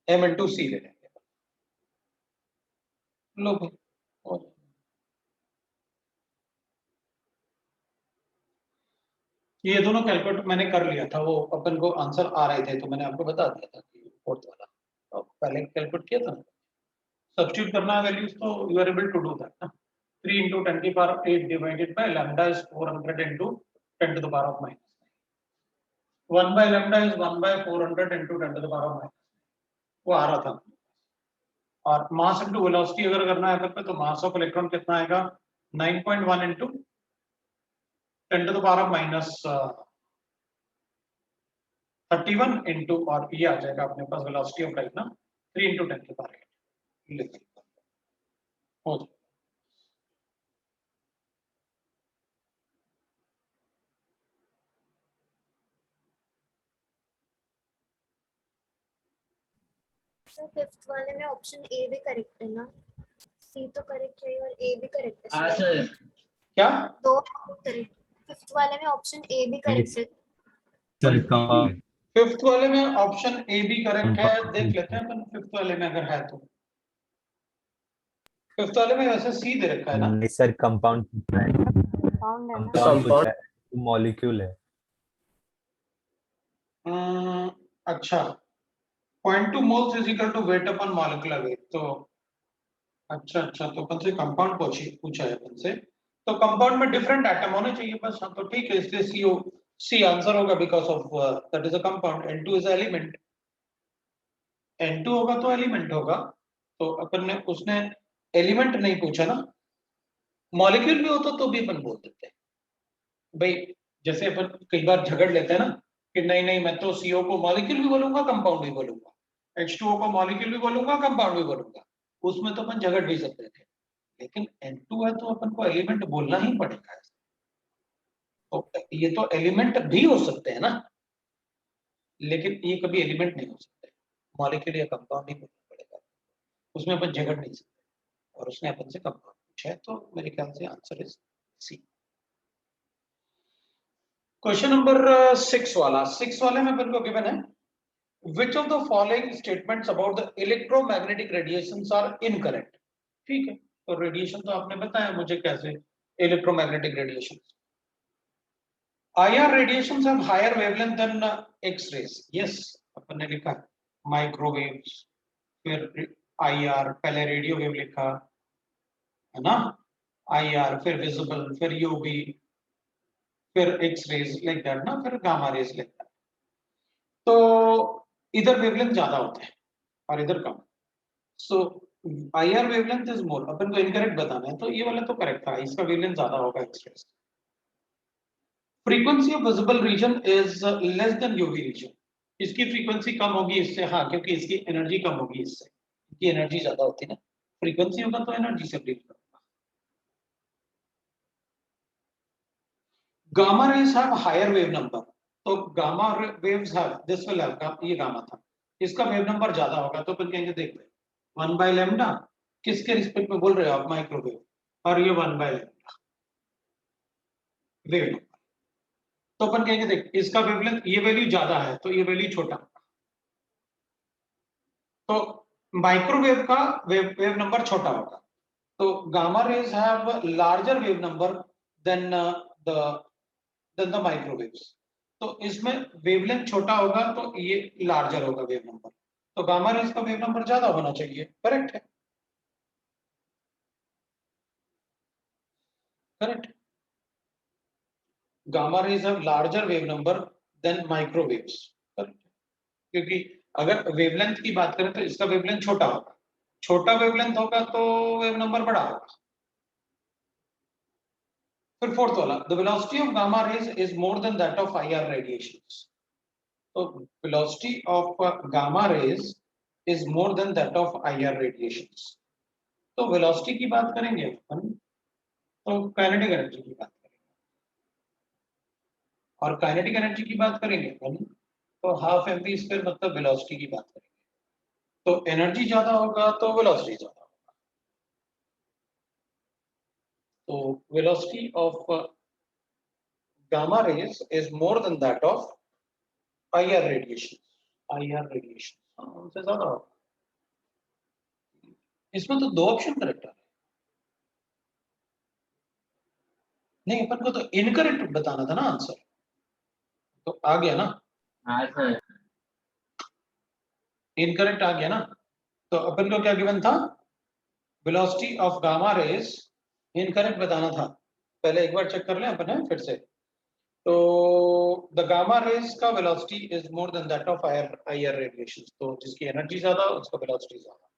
Speaker 1: m into c ले लेंगे। लो भाई, ये दोनों कैलकुलेट मैंने कर लिया था, वो अपन को आंसर आ रहे थे, तो मैंने आपको बता दिया था कि फोर्थ वाला तो पहले कैलकुलेट किया था। सब्स्टिट्यूट करना है वैल्यूज, तो you are able to do that ना। 3 into 10 की पावर 8 divided by lambda is 400 into 10 to the power of minus 9। 1 by lambda is 1 by 400 into 10 to the power of minus 9, वो आ रहा था। और मास इनटू वेलोसिटी अगर करना है अपन पे, तो मास ऑफ इलेक्ट्रॉन कितना आएगा 9.1 into 10 to the power of minus 31 into, और ये आ जाएगा अपने पास वेलोसिटी ऑफ लाइट ना 3 into 10 की पावर 8 हो जाएगा।
Speaker 5: सर फिफ्थ वाले में ऑप्शन ए भी करेक्ट है ना? सी तो करेक्ट है और ए भी करेक्ट है।
Speaker 3: हाँ सर,
Speaker 5: क्या दो करेक्ट? फिफ्थ वाले में ऑप्शन ए भी करेक्ट है
Speaker 4: सर
Speaker 1: फिफ्थ वाले में ऑप्शन ए भी करेक्ट है, देख लेते हैं अपन फिफ्थ वाले में अगर है तो। फिफ्थ वाले में वैसे सी दे रखा है ना
Speaker 4: नहीं सर, कंपाउंड
Speaker 6: कंपाउंड है ना?
Speaker 4: Compound
Speaker 7: Compound.
Speaker 4: पूछा है, मॉलिक्यूल है।
Speaker 1: अच्छा, 0.2 moles is equal to weight upon molecular weight. तो अच्छा तो अपन से कंपाउंड पूछा है अपन से, तो कंपाउंड में डिफरेंट एटम होने चाहिए बस। हाँ, तो ठीक है, इसलिए सी आंसर होगा because of that is a compound. N2 is element, N2 होगा तो एलिमेंट होगा। तो अपन ने उसने एलिमेंट नहीं पूछा ना, मॉलिक्यूल भी होता तो भी अपन बोल देते हैं भाई। जैसे अपन कई बार झगड़ लेते हैं ना कि नहीं मैं तो CO को मॉलिक्यूल भी बोलूंगा कंपाउंड भी बोलूंगा, H2O को मॉलिक्यूल भी बोलूंगा कंपाउंड भी बोलूंगा, उसमें तो अपन झगड़ भी सकते थे। लेकिन N2 है तो अपन को एलिमेंट बोलना ही पड़ेगा। तो ये तो एलिमेंट भी हो सकते हैं ना, लेकिन ये कभी एलिमेंट नहीं हो सकते, मॉलिक्यूल या कंपाउंड ही बोलना पड़ेगा, उसमें अपन झगड़ नहीं सकते। और उसने अपन से कंपाउंड पूछा है, तो मेरे ख्याल से answer is C. Question number 6 वाले में अपन को गिवन है which of the following statements about the electromagnetic radiations are incorrect। ठीक है, तो रेडिएशन तो आपने बताया मुझे कैसे, electromagnetic radiation. IR radiations have higher wavelength than X-rays। yes, अपन ने लिखा माइक्रोवेव्स, फिर IR, पहले रेडियो वेव लिखा है ना, IR, फिर विजिबल, फिर UV, फिर X-rays लाइक दैट ना, फिर गामा रेज लाइक दैट। तो इधर वेवलेंथ ज्यादा होते हैं और इधर कम। सो IR वेवलेंथ इज मोर, अपन को इनकरेक्ट बताना है, तो ये वाला तो करेक्ट था, इसका वेवलेंथ ज्यादा होगा X-rays। Frequency of visible region is less than UV region, इसकी फ्रीक्वेंसी कम होगी इससे, हाँ क्योंकि इसकी एनर्जी कम होगी इससे, इसकी एनर्जी ज्यादा होती है ना, फ्रीक्वेंसी होगा तो एनर्जी से ब्रेक होगा। Gamma rays have higher wave number, तो gamma waves have, this will have, ये गामा था, इसका वेव नंबर ज्यादा होगा, तो अपन कहेंगे देख 1 बाय लैम्डा, किसके रिस्पेक्ट में बोल रहे हो आप, माइक्रोवेव, और ये 1 बाय लैम्डा वेव नंबर। तो अपन कहेंगे देख इसका वेवलेंथ, ये वैल्यू ज्यादा है तो ये वैल्यू छोटा, तो माइक्रोवेव का वेव नंबर छोटा होगा। तो gamma rays have larger wave number than the microwaves, तो इसमें वेवलेंथ छोटा होगा तो ये लार्जर होगा वेव नंबर, तो गामा रेज का वेव नंबर ज्यादा होना चाहिए, करेक्ट है, correct. Gamma rays have larger wave number than microwaves, क्योंकि अगर वेवलेंथ की बात करें तो इसका वेवलेंथ छोटा होगा, छोटा वेवलेंथ होगा तो वेव नंबर बड़ा होगा। फिर फोर्थ वाला, the velocity of gamma rays is more than that of IR radiations, तो velocity of gamma rays is more than that of IR radiations. तो वेलोसिटी की बात करेंगे अपन तो काइनेटिक एनर्जी की बात करेंगे, और काइनेटिक एनर्जी की बात करेंगे अपन तो हाफ mv स्क्वायर मतलब वेलोसिटी की बात करेंगे, तो एनर्जी ज्यादा होगा तो वेलोसिटी ज्यादा होगा। तो velocity of gamma rays is more than that of IR radiation, IR radiation उनसे ज्यादा होगा। इसमें तो 2 ऑप्शन करेक्ट है, नहीं अपन को तो इनकरेक्ट बताना था ना आंसर, तो आ गया ना,
Speaker 3: हाँ सर,
Speaker 1: इनकरेक्ट आ गया ना। तो अपन को क्या गिवन था, velocity of gamma raise, incorrect बताना था, पहले एक बार चेक कर लें अपन है फिर से। तो द गामा रेज का velocity is more than that of IR radiation, तो जिसकी एनर्जी ज्यादा उसका वेलोसिटी ज्यादा।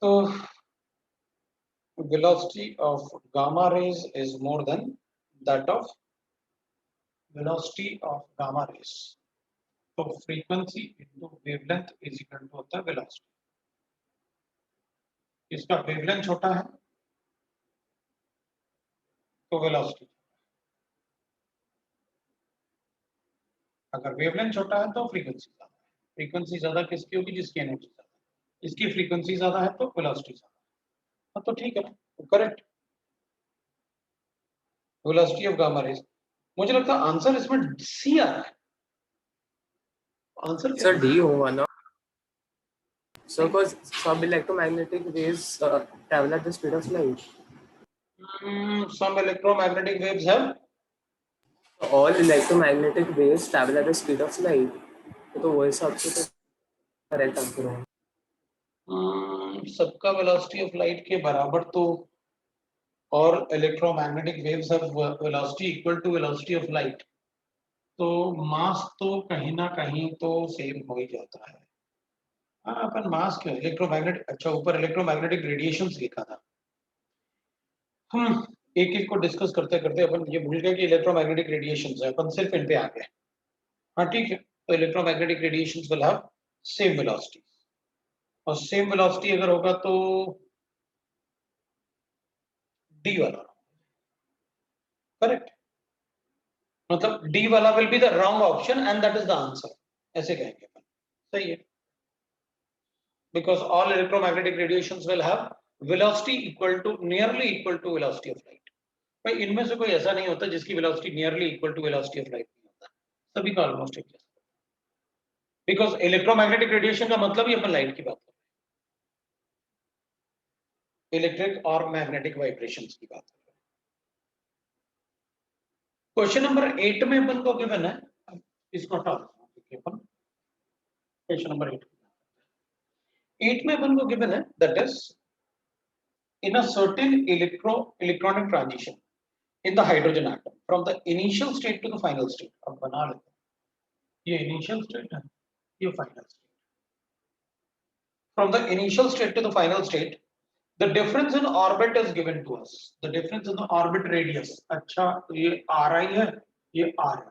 Speaker 1: तो velocity of gamma rays is more than that of velocity of gamma rays, तो frequency into wavelength is equal to होता है velocity। इसका wavelength छोटा है तो velocity, अगर wavelength छोटा है तो frequency ज्यादा है, frequency ज्यादा किसकी होगी, जिसकी एनर्जी ज्यादा, इसकी frequency ज्यादा है तो velocity ज्यादा। हाँ तो ठीक है, तो correct, velocity of gamma rays। मुझे लगता है आंसर इसमें सी आ रहा है, आंसर
Speaker 7: Sir, D होगा ना? So, because subelectromagnetic rays travel at the speed of light.
Speaker 1: Some electromagnetic waves have
Speaker 7: All electromagnetic waves travel at the speed of light. तो वो हिसाब से तो करेक्ट आंसर होगा.
Speaker 1: सबका वेलोसिटी ऑफ लाइट के बराबर तो, और electromagnetic waves have velocity equal to velocity of light, तो मास तो कहीं ना कहीं तो सेम हो ही जाता है. हाँ, अपन मास क्यों, इलेक्ट्रोमैग्नेटिक, अच्छा ऊपर इलेक्ट्रोमैग्नेटिक रेडिएशंस लिखा था. एक एक को डिस्कस करते करते अपन ये भूल गए कि इलेक्ट्रोमैग्नेटिक रेडिएशंस है, अपन सिर्फ इन पे आ गए. हाँ ठीक है, तो electromagnetic radiations will have same velocity, और सेम वेलोसिटी अगर होगा तो डी वाला, करेक्ट, मतलब डी वाला will be the wrong option and that is the answer, ऐसे कहेंगे अपन. सही है, because all electromagnetic radiations will have velocity equal to, nearly equal to velocity of light. भाई इनमें से कोई ऐसा नहीं होता जिसकी velocity nearly equal to velocity of light नहीं होता, सभी का ऑलमोस्ट एक जैसा, बिकॉज इलेक्ट्रोमैग्नेटिक रेडिएशन का मतलब ही अपन लाइट की बात कर रहे हैं, इलेक्ट्रिक और मैग्नेटिक वाइब्रेशंस की बात कर रहे हैं. क्वेश्चन नंबर 8 में अपन को गिवन है, इसको हटा देते हैं अपन. क्वेश्चन नंबर 8 में अपन को गिवन है that is in a certain electronic transition in the hydrogen atom from the initial state to the final state. अब बना लेते हैं, ये initial state है, ये final state. From the initial state to the final state, the difference in orbit is given to us. The difference in the orbit radius. अच्छा, तो ये RI है, ये R है,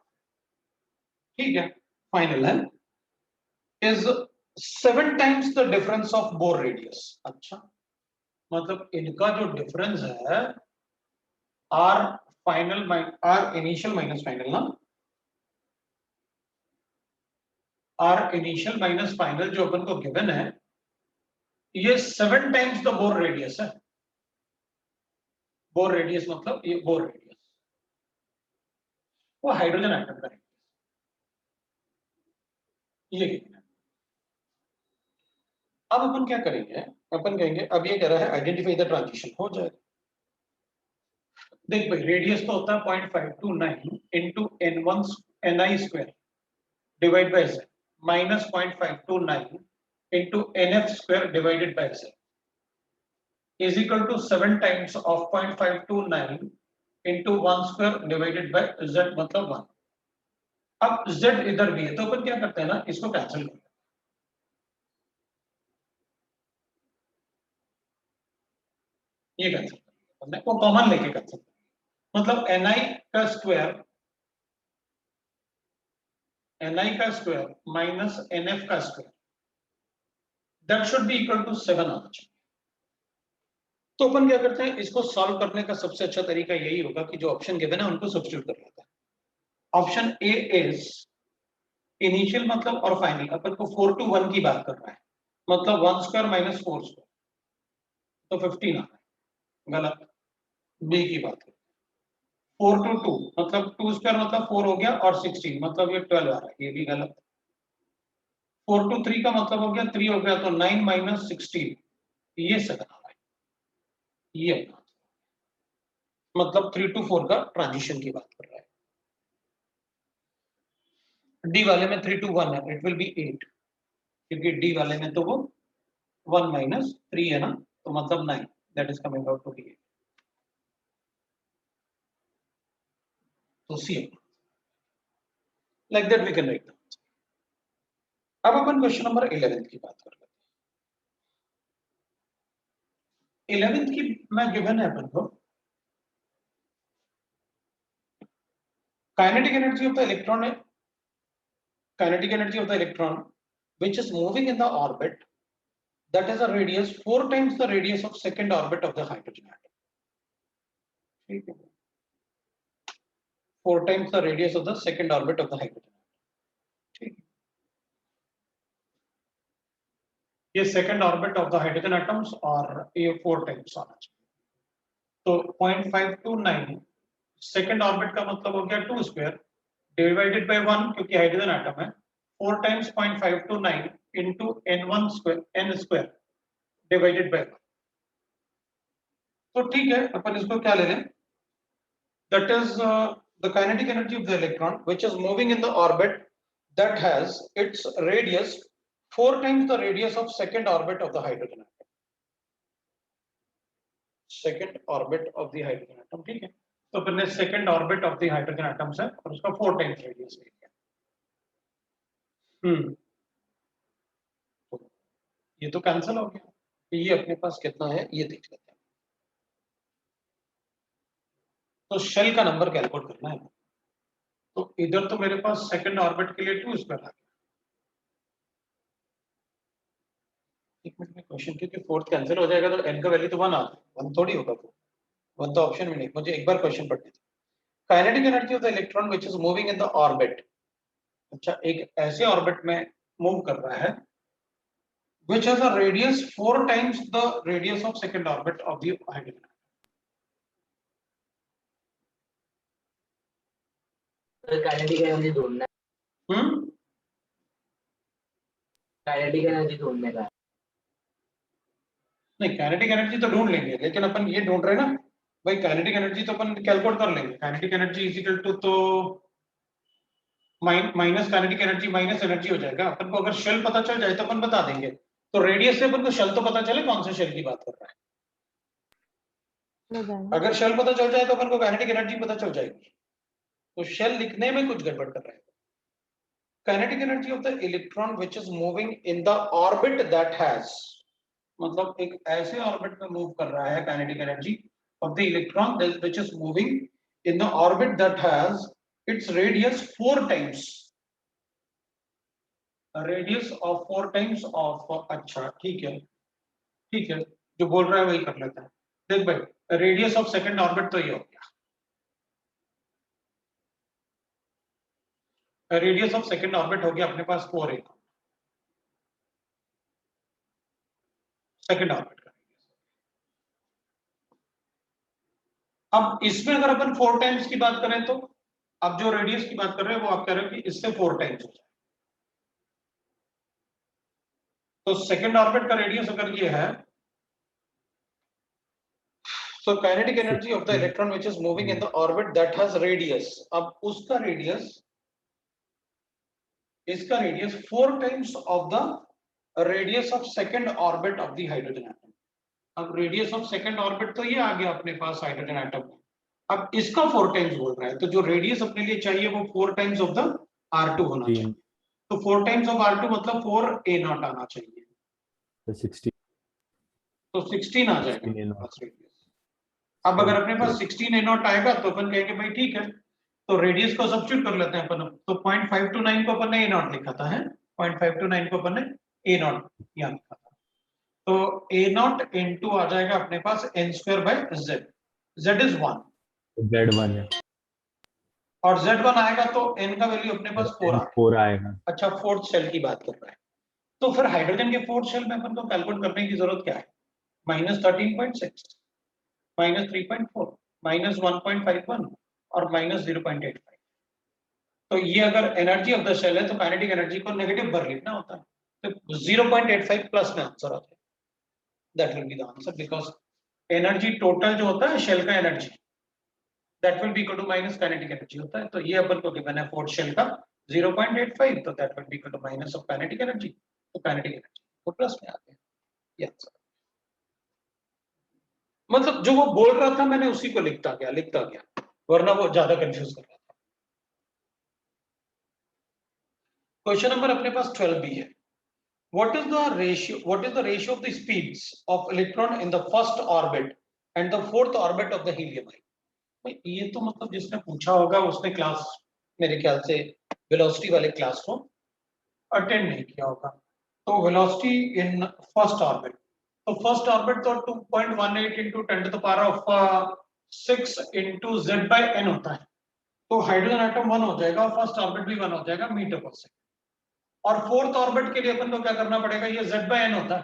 Speaker 1: ठीक है, final है, is 7 times the difference of Bohr radius. अच्छा, मतलब इनका जो डिफरेंस है R final R initial minus final ना, आर इनिशियल माइनस फाइनल जो अपन को गिवन है, ये 7 टाइम्स द बोर रेडियस है. बोर रेडियस मतलब ये बोर रेडियस, वो हाइड्रोजन एटम का रेडियस, ये गिवन है. अब अपन क्या करेंगे, अपन कहेंगे अब ये कह रहा है आइडेंटिफाई द ट्रांजिशन, हो जाएगा. देख भाई रेडियस तो होता है 0.529 into ni square divide by z minus 0.529 into nf square divided by z is equal to 7 times of 0.529 into 1 square divided by z मतलब 1. अब z इधर भी है तो अपन क्या करते हैं ना, इसको कैंसिल करते हैं, ये कैंसिल करते हैं, वो कॉमन लेके कैंसिल करते हैं. मतलब ni का स्क्वायर माइनस nf का square that should be equal to 7 आना चाहिए. तो अपन क्या करते हैं, इसको सॉल्व करने का सबसे अच्छा तरीका यही होगा कि जो ऑप्शन गिवन है उनको सब्स्टिट्यूट कर लेते हैं. ऑप्शन ए इज इनिशियल मतलब और फाइनल, अपन को 4 to 1 की बात कर रहा है, मतलब 1 स्क्वायर माइनस 4 स्क्वायर तो 15 आ रहा है, गलत. बी की बात करें 4 to 2 मतलब 2 स्क्वायर मतलब 4 हो गया और 16 मतलब ये 12 आ रहा है, ये भी गलत. 4 to 3 का मतलब हो गया 3 हो गया तो 9 माइनस 16 ये 7 आ रहा है, ये मतलब 3 to 4 का ट्रांजिशन की बात कर रहा है. डी वाले में 3 to 1 है, इट विल बी 8 क्योंकि डी वाले में तो वो 1 माइनस 3 है ना, तो मतलब 9 that is coming out to be 8. तो see like that we can write. अब अपन क्वेश्चन नंबर 11 की बात कर लेते हैं. 11 की मैं गिवन है अपन को kinetic energy of the electron है, kinetic energy of the electron which is moving in the orbit that has a radius 4 times the radius of second orbit of the hydrogen atom. ठीक है, 4 times the radius of the second orbit of the hydrogen atom. ठीक है, ये second orbit of the hydrogen atoms और ये 4 times आना चाहिए. तो 0.529 second orbit का मतलब हो गया 2 स्क्वायर डिवाइडेड बाय 1 क्योंकि हाइड्रोजन एटम है, 4 times 0.529 into n1 square n square divided bye 1. तो ठीक है, अपन इसको क्या ले लें, that is the kinetic energy of the electron which is moving in the orbit that has its radius 4 times the radius of second orbit of the hydrogen atom. Second orbit of the hydrogen atom, ठीक है, तो अपन ने second orbit of the hydrogen atom है और उसका 4 times radius ले लिया। तो ये तो कैंसिल हो गया, ये अपने पास कितना है ये देख लेते हैं। तो शेल का नंबर कैलकुलेट करना है, तो इधर तो मेरे पास सेकंड ऑर्बिट के लिए 2 स्क्वायर आ गया। एक मिनट में क्वेश्चन, क्योंकि फोर्थ कैंसिल हो जाएगा तो n का वैल्यू तो 1 आ जाएगा, 1 थोड़ी होगा, तो 1 तो ऑप्शन में नहीं। मुझे एक बार क्वेश्चन पढ़ने दो। Kinetic energy of the electron which is moving in the orbit, अच्छा एक ऐसे ऑर्बिट में मूव कर रहा है which has a radius 4 times the radius of second orbit of the hydrogen.
Speaker 3: Kinetic energy ढूंढना है, काइनेटिक एनर्जी ढूंढने का।
Speaker 1: नहीं, काइनेटिक एनर्जी तो ढूंढ लेंगे, लेकिन अपन ये ढूंढ रहे हैं ना भाई, काइनेटिक एनर्जी तो अपन कैलकुलेट कर लेंगे। Kinetic energy is equal to तो minus kinetic energy minus energy हो जाएगा। अपन को अगर शेल पता चल जाए तो अपन बता देंगे, तो रेडियस से अपन को शेल तो पता चले कौन से शेल की बात कर रहा है। अगर शेल पता चल जाए तो अपन को काइनेटिक एनर्जी पता चल जाएगी। तो शेल लिखने में कुछ गड़बड़ कर रहा है। Kinetic energy of the electron which is moving in the orbit that has, मतलब एक ऐसे ऑर्बिट में मूव कर रहा है, kinetic energy of the electron which is moving in the orbit that has its radius 4 times, radius of 4 times of, अच्छा ठीक है, ठीक है, जो बोल रहा है वही कर लेता है। देख भाई, रेडियस ऑफ सेकंड ऑर्बिट तो ये हो गया, रेडियस ऑफ सेकंड ऑर्बिट हो गया अपने पास 4 है, सेकंड ऑर्बिट का। अब इसमें अगर अपन 4 टाइम्स की बात करें तो अब जो रेडियस की बात कर रहे हैं वो आप कह रहे हो कि इससे 4 टाइम्स हो जाए, तो सेकंड ऑर्बिट का रेडियस अगर ये है, so kinetic energy of the electron which is moving in the orbit that has radius, अब उसका रेडियस, इसका radius 4 times of the radius of second orbit of the hydrogen atom. अब रेडियस ऑफ सेकंड ऑर्बिट तो ये आ गया अपने पास हाइड्रोजन एटम में, अब इसका 4 टाइम्स बोल रहा है, तो जो रेडियस अपने लिए चाहिए वो 4 टाइम्स ऑफ द R2 होना चाहिए। तो 4 टाइम्स ऑफ R2 मतलब 4a0 आना चाहिए,
Speaker 4: तो 16,
Speaker 1: तो 16 आ जाएगा रेडियस। अब अगर अपने पास 16a0 आएगा तो अपन कहेंगे भाई ठीक है, तो रेडियस को सब्स्टिट्यूट कर लेते हैं अपन। तो 0.529 को अपन ने a0 लिखा था, है 0.529 को अपन ने a0 यहाँ लिखा था, तो a0 into आ जाएगा अपने पास n square by z, z is 1,
Speaker 4: Z1 है
Speaker 1: और z1 आएगा तो n का वैल्यू अपने पास 4
Speaker 4: आएगा।
Speaker 1: अच्छा, फोर्थ शेल की बात कर रहा है, तो फिर हाइड्रोजन के फोर्थ शेल में अपन को कैलकुलेट करने की जरूरत क्या है, -13.6, -3.4, -1.51 और -0.85। तो ये अगर एनर्जी ऑफ द शेल है तो काइनेटिक एनर्जी को नेगेटिव भर लिखना होता है, तो 0.85 प्लस में आंसर आता है, that will be the answer, because energy total जो होता है शेल का energy that will be equal to minus kinetic energy होता है। तो ये अपन को गिवन है फोर्थ शेल का 0.85, तो that will be equal to minus of kinetic energy, तो काइनेटिक एनर्जी वो प्लस में आते हैं, ये आंसर। मतलब जो वो बोल रहा था मैंने उसी को लिखता गया, वरना वो ज्यादा कंफ्यूज कर रहा था। क्वेश्चन नंबर अपने पास 12 भी है। What is the ratio of the speeds of electron in the first orbit and the fourth orbit of the helium? भाई ये तो मतलब जिसने पूछा होगा उसने क्लास, मेरे ख्याल से वेलोसिटी वाले क्लास को अटेंड नहीं किया होगा। तो वेलोसिटी इन फर्स्ट ऑर्बिट, तो फर्स्ट ऑर्बिट तो 2.18 into 10⁻6 into z/n होता है, तो हाइड्रोजन एटम 1 हो जाएगा और फर्स्ट ऑर्बिट भी 1 हो जाएगा मीटर पर सेकंड। और फोर्थ ऑर्बिट के लिए अपन को क्या करना पड़ेगा, ये z/n होता है,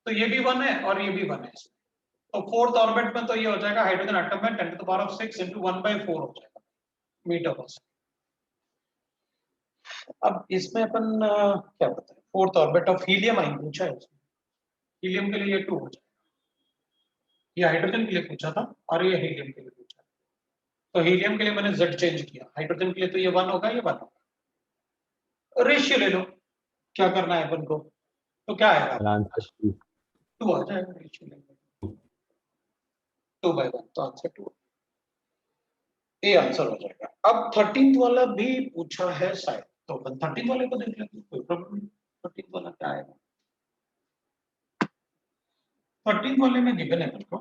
Speaker 1: तो ये भी 1 है और ये भी 1 है इसमें, तो फोर्थ ऑर्बिट में तो ये हो जाएगा हाइड्रोजन एटम में 10⁻6 into 1/4 हो जाएगा मीटर पर सेकंड। अब इसमें अपन क्या बताएं, फोर्थ ऑर्बिट ऑफ हीलियम आई पूछा है, हीलियम के लिए 2 हो जाएगा। ये हाइड्रोजन के लिए पूछा था और ये हीलियम के लिए पूछा। तो हीलियम के लिए मैंने Z चेंज किया, हाइड्रोजन के लिए तो ये 1 होगा, ये 1 होगा। रेशियो ले लो, क्या करना है अपन को, तो क्या आएगा,
Speaker 4: आंसर
Speaker 1: 2 आ जाएगा। रेशियो लेंगे 2/1, तो आंसर 2, ये आंसर हो जाएगा। अब 13th वाला भी पूछा है शायद, तो अपन 13th वाले को देख लेते हैं, कोई प्रॉब्लम नहीं। 13th वाला क्या आएगा, 13th वाले में गिवन है आपको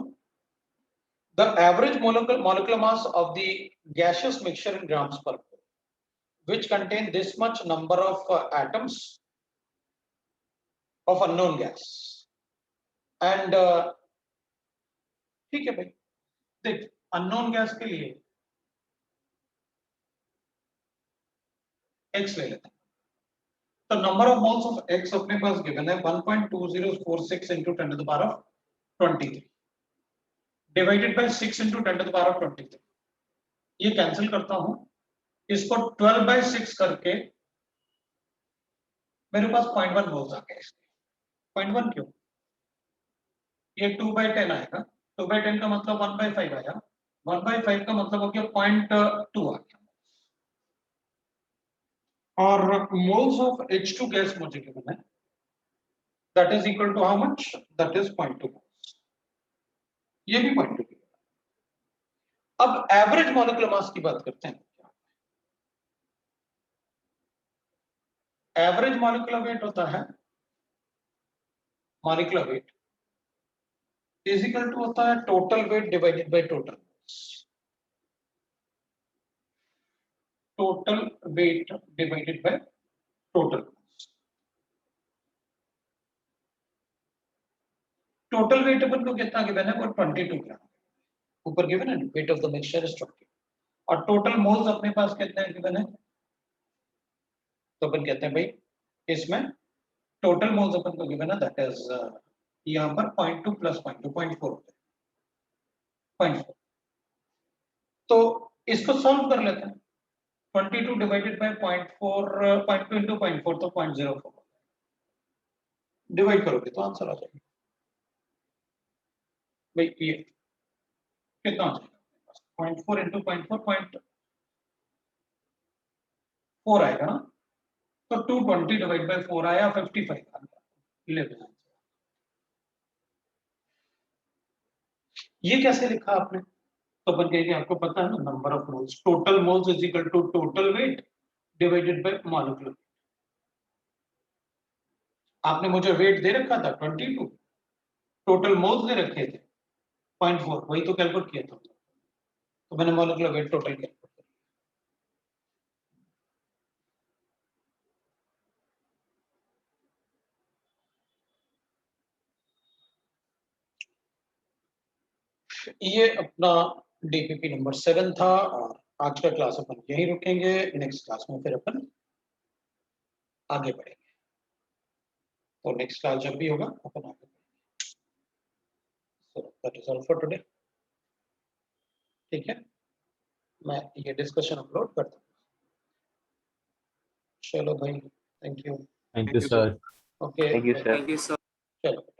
Speaker 1: the average molecular mass of the gaseous mixture in grams per mole, which contain this much number of atoms of unknown gas, and ठीक है भाई, देख unknown gas के लिए x ले लेते हैं। तो number of moles of x अपने पास गिवन है 1.2046 into 10 to the power of 23 divided by 6 into 10 to the power of 23। ये कैंसिल करता हूं, इसको 12/6 करके मेरे पास 0.1 मोल्स आ गए। 0.1 क्यों, ये 2/10 आएगा, 2/10 का मतलब 1/5 आया, 1/5 का मतलब हो गया 0.2 आ गया। और मोल्स ऑफ H2 गैस मुझे गिवन है, that is equal to how much, that is 0.2 moles, ये भी 0.2। अब एवरेज मॉलिक्यूलर मास की बात करते हैं। एवरेज मॉलिक्यूलर वेट होता है, molecular weight is equal to होता है total weight divided by total mass, total weight divided by total mass. Total weight अपन को कितना गिवन है, वो 22 ग्राम ऊपर गिवन है, weight of the mixture is 20, और टोटल मोल्स अपने पास कितने गिवन है, तो अपन कहते हैं भाई इसमें टोटल मोल्स अपन को गिवन है, दैट इज यहाँ पर 0.2 प्लस 0.2 0.4 होता है 0.4। तो इसको सॉल्व कर लेते हैं, 22 डिवाइडेड बाय 0.4, 0.2 into 0.4 तो 0.04, डिवाइड करोगे तो आंसर आ जाएगा भाई, ये कितना आ जाएगा, 0.4 into 0.4 0.4 आएगा ना, तो 220 डिवाइड बाय 4 आया 55 आ गया, 11 आंसर। ये कैसे लिखा आपने, तो अपन कहेंगे आपको पता है ना, number of moles, total moles is equal to total weight divided by molecular. आपने मुझे वेट दे रखा था 22, टोटल मोल्स दे रखे थे 0.4, वही तो कैलकुलेट किया था, तो मैंने मॉलिक्यूलर वेट टोटल कैलकुलेट किया। ये अपना डीपीपी नंबर 7 था, और आज का क्लास अपन यहीं रुकेंगे, नेक्स्ट क्लास में फिर अपन आगे बढ़ेंगे। तो नेक्स्ट क्लास जब भी होगा अपन आगे बढ़ेंगे। So that is all for today, ठीक है, मैं ये डिस्कशन अपलोड कर दूंगा। चलो भाई, thank you.
Speaker 4: Thank you sir.
Speaker 1: Okay,
Speaker 7: Thank you, sir.
Speaker 1: चलो।